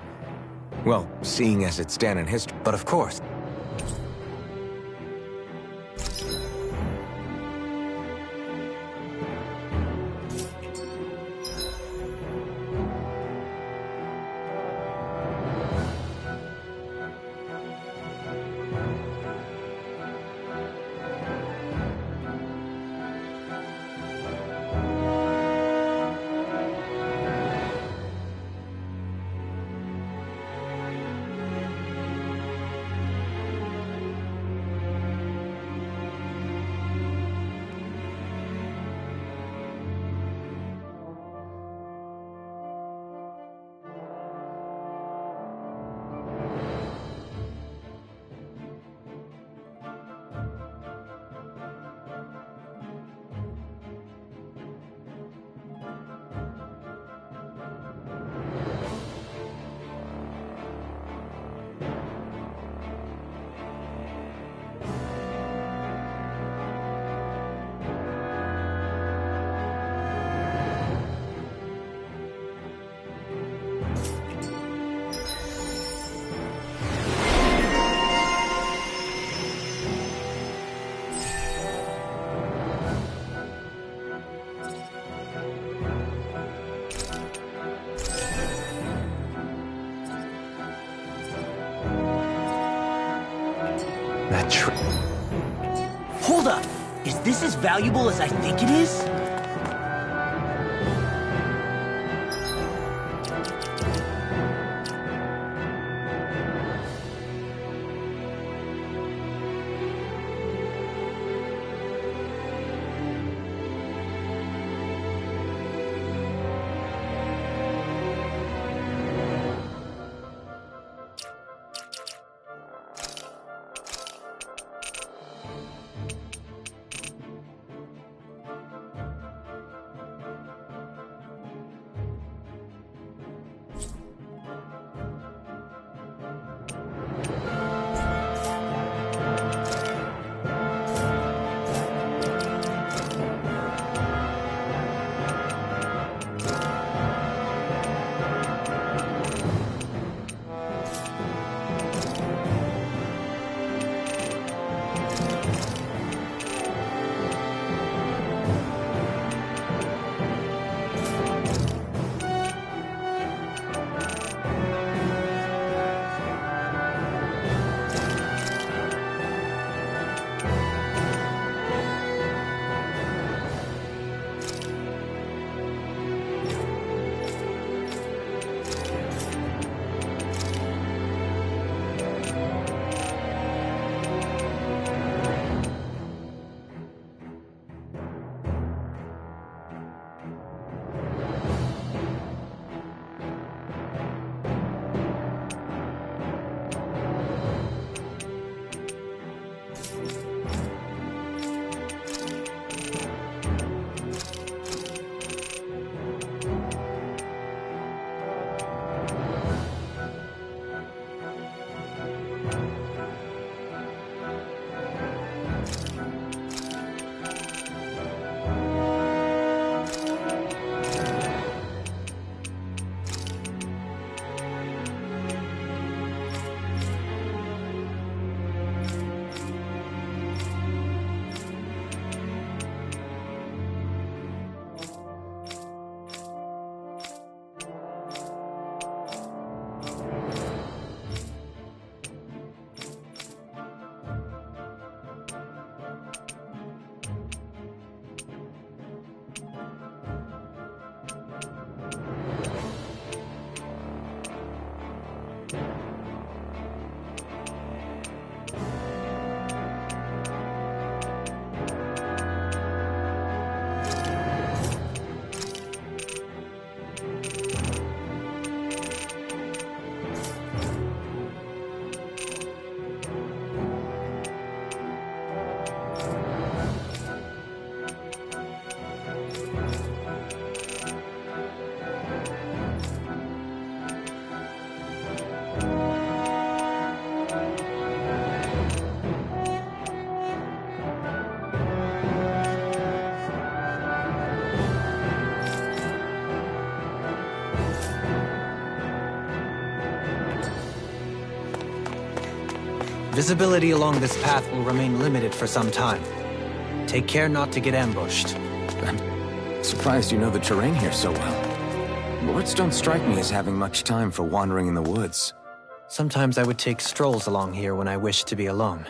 Well, seeing as it's Danan history... But of course... That tree... Hold up! Is this as valuable as I think it is? Visibility along this path will remain limited for some time. Take care not to get ambushed. I'm surprised you know the terrain here so well. Lords don't strike me as having much time for wandering in the woods. Sometimes I would take strolls along here when I wished to be alone.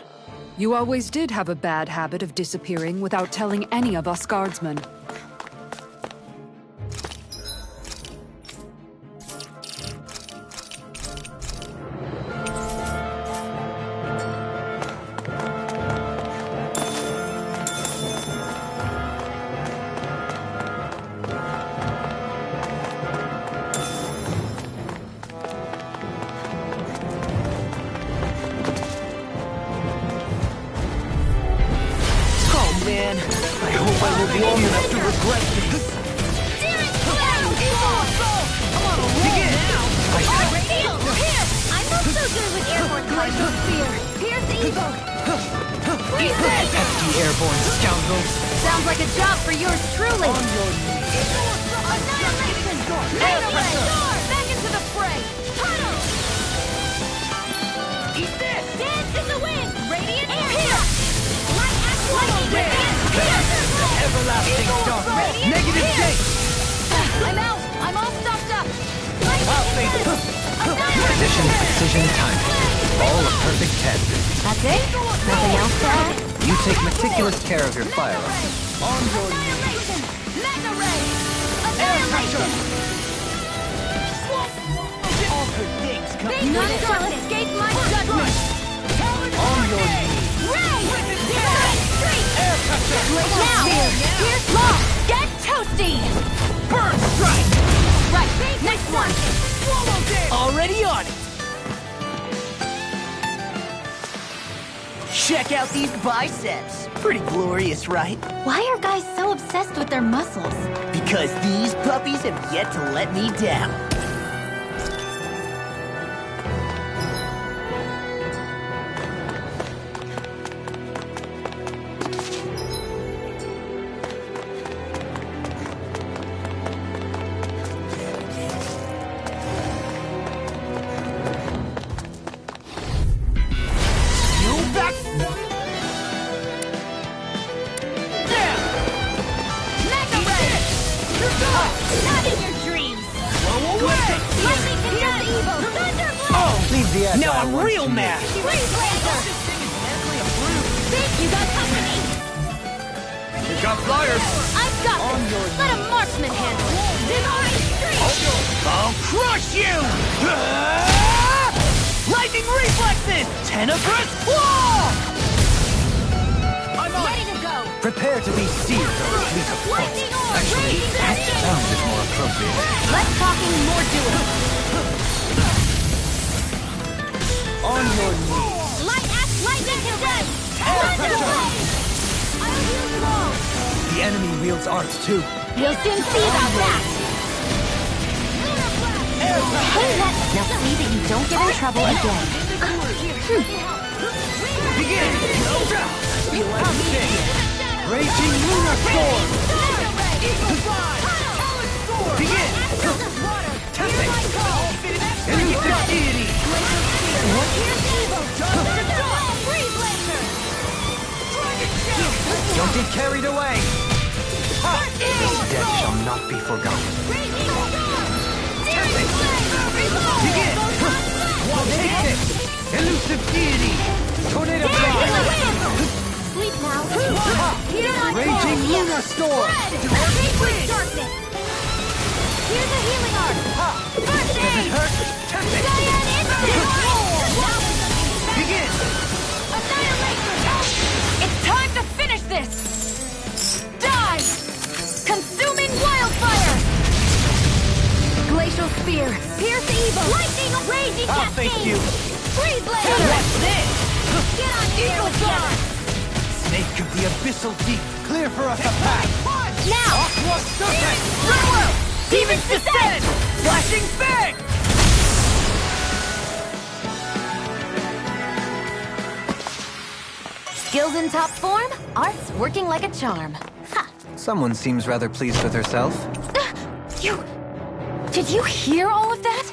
You always did have a bad habit of disappearing without telling any of us guardsmen. Man, I hope I live long enough to regret this. Begin! Here! I'm not so good with airborne Glacial Spear. Pierce Evo! Pesky airborne scoundrels! Sounds like a job for yours truly. On your knees. Annihilation! Right away! Back into the fray! Tunnel! Eat this! Dance in the wind! Radiant air! Here! Light axe lightning! Radiant here! Everlasting darkness! Negative shape! I'm out! I'm all stocked up! Precision, precision, timing. All a perfect 10. That's it? Nothing else to add? You take meticulous care of your firearms. On your knees! Annihilation! Mega ray! Annihilation! Altered things come. None shall escape my judgment! On your knees! Ray! Street! Air pressure! Now! Here's law! Get toasty! Burn strike! Right, next one! Already on it! Check out these biceps. Pretty glorious, right? Why are guys so obsessed with their muscles? Because these puppies have yet to let me down. Not in your dreams! Lightning condemned! Thunderblast! Leave the agile Now I'm ones real to me. mad! Freeze Laser! Think you got company! You got flyers! I've got this! Let a marksman handle it! Divine Street! I'll crush you! Lightning reflexes! Tenebrous claw! I'm on Ready to go! Prepare to be seized or fleet of foot. Lightning orb! Actually, Raging that Dragon! sounded more appropriate. Less talking, more doing! on your knees. Light axe lightning condemned! Air Thunder pressure! blade! I'll use them all! The enemy wields arts too. You'll soon see about that! Hey, now see that you don't get in trouble again. Begin! Raging Lunar Storm! Begin! Elusive Deity! Don't get carried away. This death shall not be forgotten. Begin! Take this! Elusive Deity! Tornado Blast! Sleep now. Here's my Raging Lunar Storm! darkness. Here's a healing art. First aid. Giant instant. Begin! Annihilation. It's time to finish this! Die! Consuming wildfire! Glacial spear. Pierce evil. Lightning raging I'll cascade. thank you. Freeze blade. What's this? Get on eagle guard. Snake of the Abyssal Deep, clear for us a path! Now. Aqua Serpent! Farewell! Demon's Descent! Flashing Fang! Skills in top form, art's working like a charm. Ha! Someone seems rather pleased with herself. You... Did you hear all of that?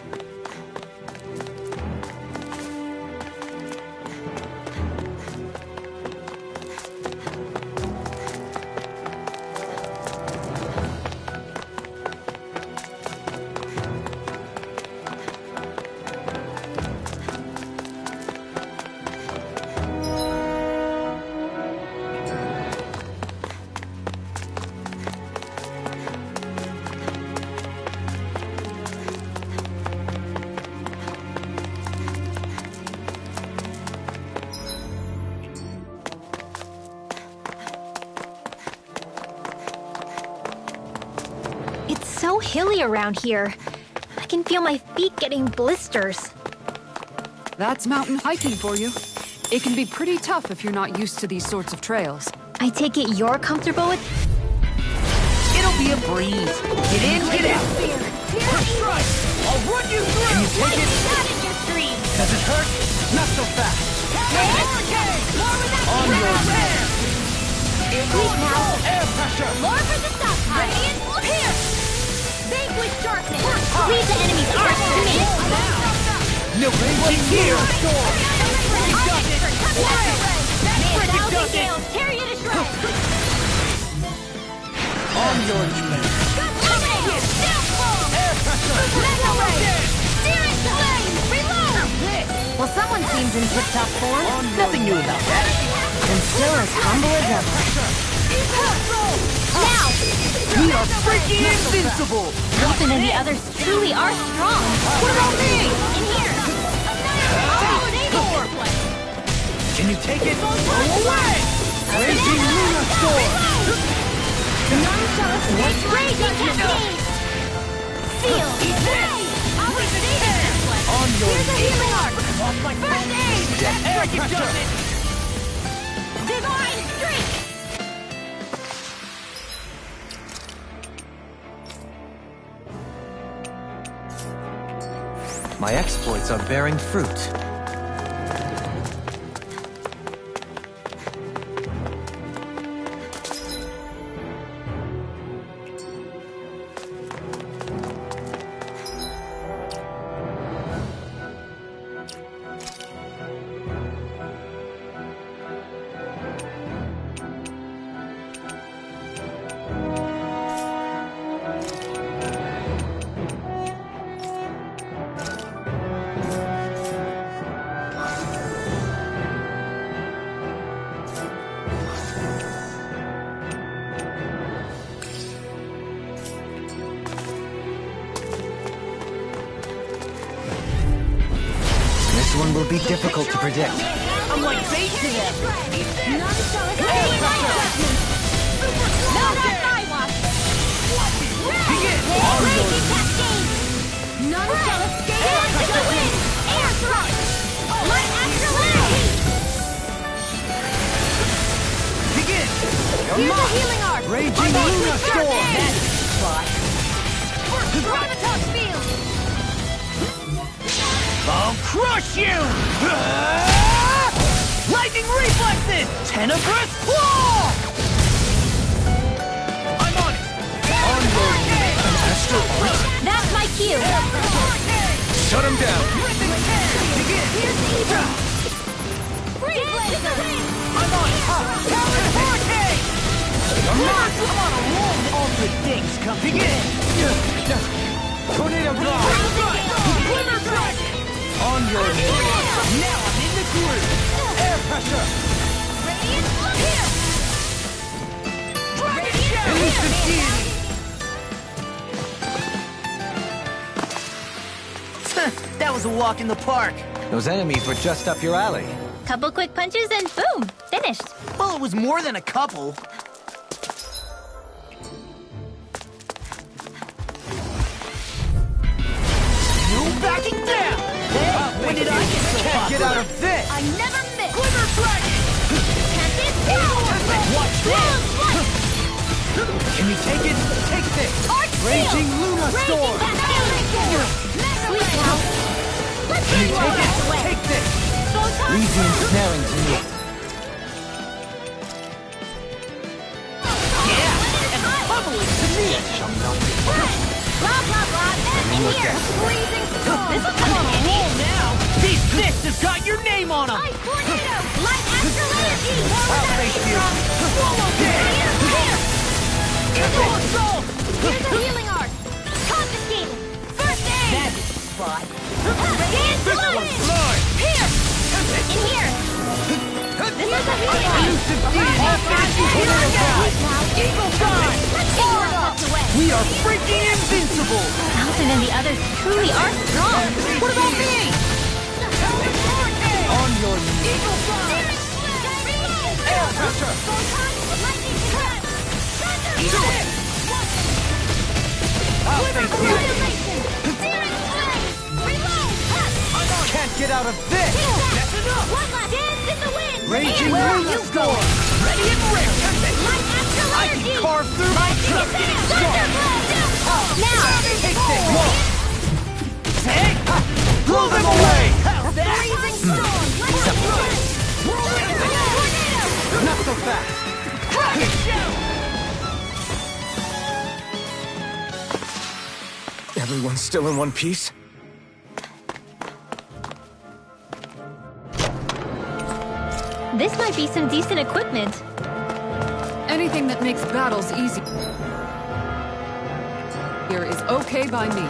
so hilly around here. I can feel my feet getting blisters. That's mountain hiking for you. It can be pretty tough if you're not used to these sorts of trails. I take it you're comfortable with... It'll be a breeze. Get in, get out. First strike! I'll run you through! Can you take it? Does it hurt? Not so fast. On your man! Squeeze now. Air pressure! More for the stockpile. Here! Vanquish darkness. Leave the enemy's arc to me. No raging here! Thousand gales tear you to shreds. On your knees! Air pressure! Steer it to lane. Reload. Well, someone seems in tip-top form. Nothing new about that. And still as humble as ever. Now. We are freaking invincible! Ethan and the others truly are strong. What about me? In here. Can you take it? Go away! Raging Luna Storm! None shall escape raging cascades. Seal. On your Here's a healing arc. First aid! Air pressure! Divine streak. My exploits are bearing fruit. This one will be difficult to predict. I'm like bait to them! None shall escape adjustments. No, not my watch. Begin! On your Raging cascades. None shall escape to the wind. Air thrust. My astral energy. Begin! Here's a healing arc. Raging Luna Storm! Run the top field. I'll crush you! Lightning reflexes! Tenebrous claw! I'm on it! On your astral arc! That's my cue. Shut him down! Begin! Here's Eva. Freeze laser. I'm on it! Teleportate! I'm on a roll with all good things come. Begin! Tornado Draw! Glimmer Dragon! On your knees! Now I'm in the groove! Air pressure! Radiant here. Dragon Shadow! Elusive deity! That was a walk in the park. Those enemies were just up your alley. Couple quick punches and boom, finished. Well, it was more than a couple. No backing down! When did I get so popular? Get out of this! I never miss. Glimmer Dragon! Can't this Watch this! Can you take it? Take this! Raging Luna Storm! Sweet now. Let's Can you get take it? away. Take this! Photon Easy ensnaring to me. Yeah! And bubbling to me! Shall not be. Blah, blah, blah. And look here, at- freezing storm. This will come on a roll now! These fists have got your name on them! Ice tornado. Light astral energy. I'll face you! Swallow this! Here's assault! Here's a healing arc. Confiscated. First aid. That's the spot! Radiant This blood. one's mine! Here. In here. This is a healing arc. Elusive deity! I'll finish you! Tornado Drive! Eagle Dive! Let's get your ass away. We are freaking invincible! Alton and the others truly are strong. What about me? On your knees! Eagle Dive. Air pressure! Photon lightning strike. Do it! out of this! One last dance in the wind! Raging Where are Luna you Storm! going? Ready and rip! Light after I can energy! carve through my Thunderblade! Now! Take this! Take! Blow them away! Freezing storm! Not so fast! Everyone's still in one piece? This might be some decent equipment. Anything that makes battles easy here is okay by me.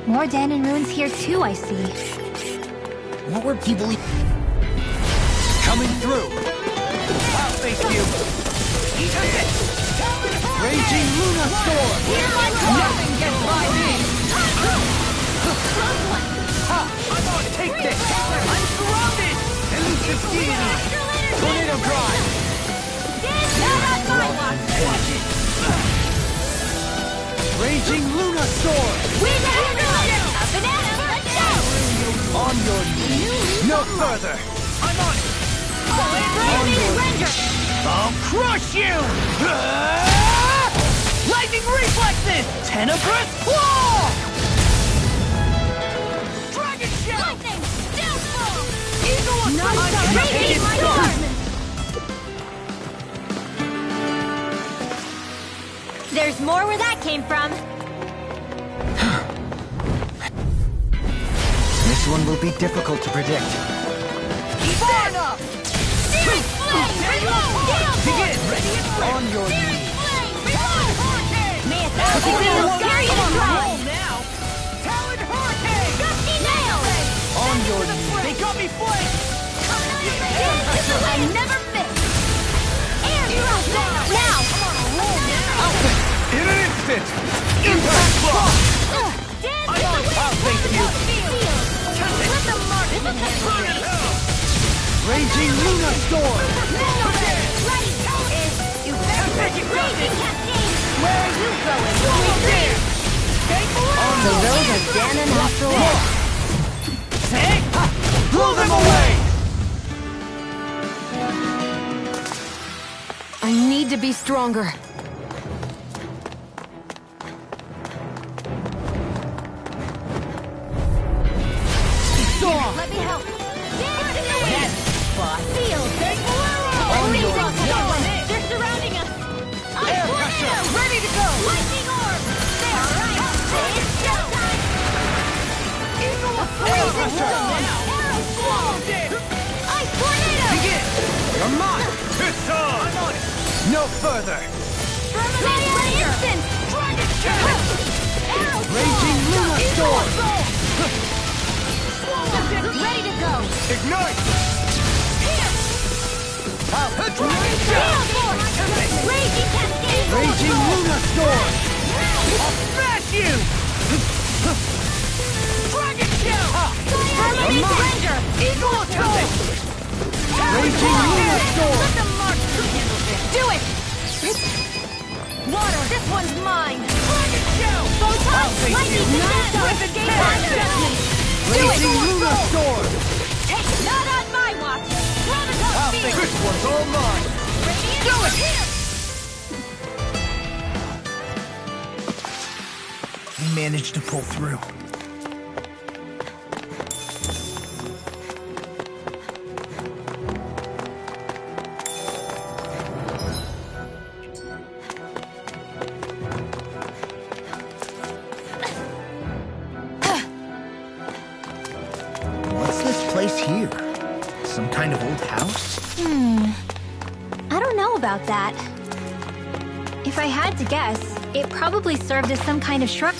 More Danon ruins here too, I see. What were people... Coming through! I'll face you! Raging Luna Storm! Nothing gets by me! Ha! Take this! I'm surrounded! Elusive deity! Tornado Drive! Watch it! Raging Luna Storm! A banana, let's go! On your knees! No further! I'm on it! Blazing Ranger! I'll crush you! Lightning reflexes! Tenebrous claw! Dragon shell! Lightning! Downfall! Eagle Raging Raging storm! There's more where that came from. This one will be difficult to predict. Far enough! Searing flame! Reload! Gale Begin! force! Ready and ready! On your Searing knees! flame! Reload! May a thousand Come wheels on, carry the roll prize! now! Talon Hurricane! Gusty nail! On your knees! They got me flanked! I never miss! Air thrust! Now! In an instant! Impact Block! Dance I'm in on the top, wind! thank you. Let the market hand Raging Luna Storm! Ready! You better raging cascade! Where are you going? On The road of Danon after all. Take! Blow them away! I need to be stronger. Let me help! Dance in the wind! Feel! On your They're surrounding us! Air pressure! Ready to go! Lightning orb! There! Alright! It's showtime! Air pressure! Arrow squall! Ice tornado! Begin! You're mine! It's on! I'm on it! No further! Terminate instant! Dragon shell! Arrow Raging Luna Storm! Ready to go! Ignite! Gale force! Raging cascade! Raging Luna Storm! I'll smash you! Dragon shell! Terminate Ranger! Eagle attack! Raging Luna Storm! Let them march! Do it! Water! This one's mine! Dragon shell! Photon! face Lightning you. descent! Gaze adjustment! Do Raging it! Luna Storm! Take it! Not on my watch! Graviton I'll field! fix this one's all mine! Radiant Do it! here! We managed to pull through. What's this place here? Some kind of old house? I don't know about that. If I had to guess, it probably served as some kind of shrine.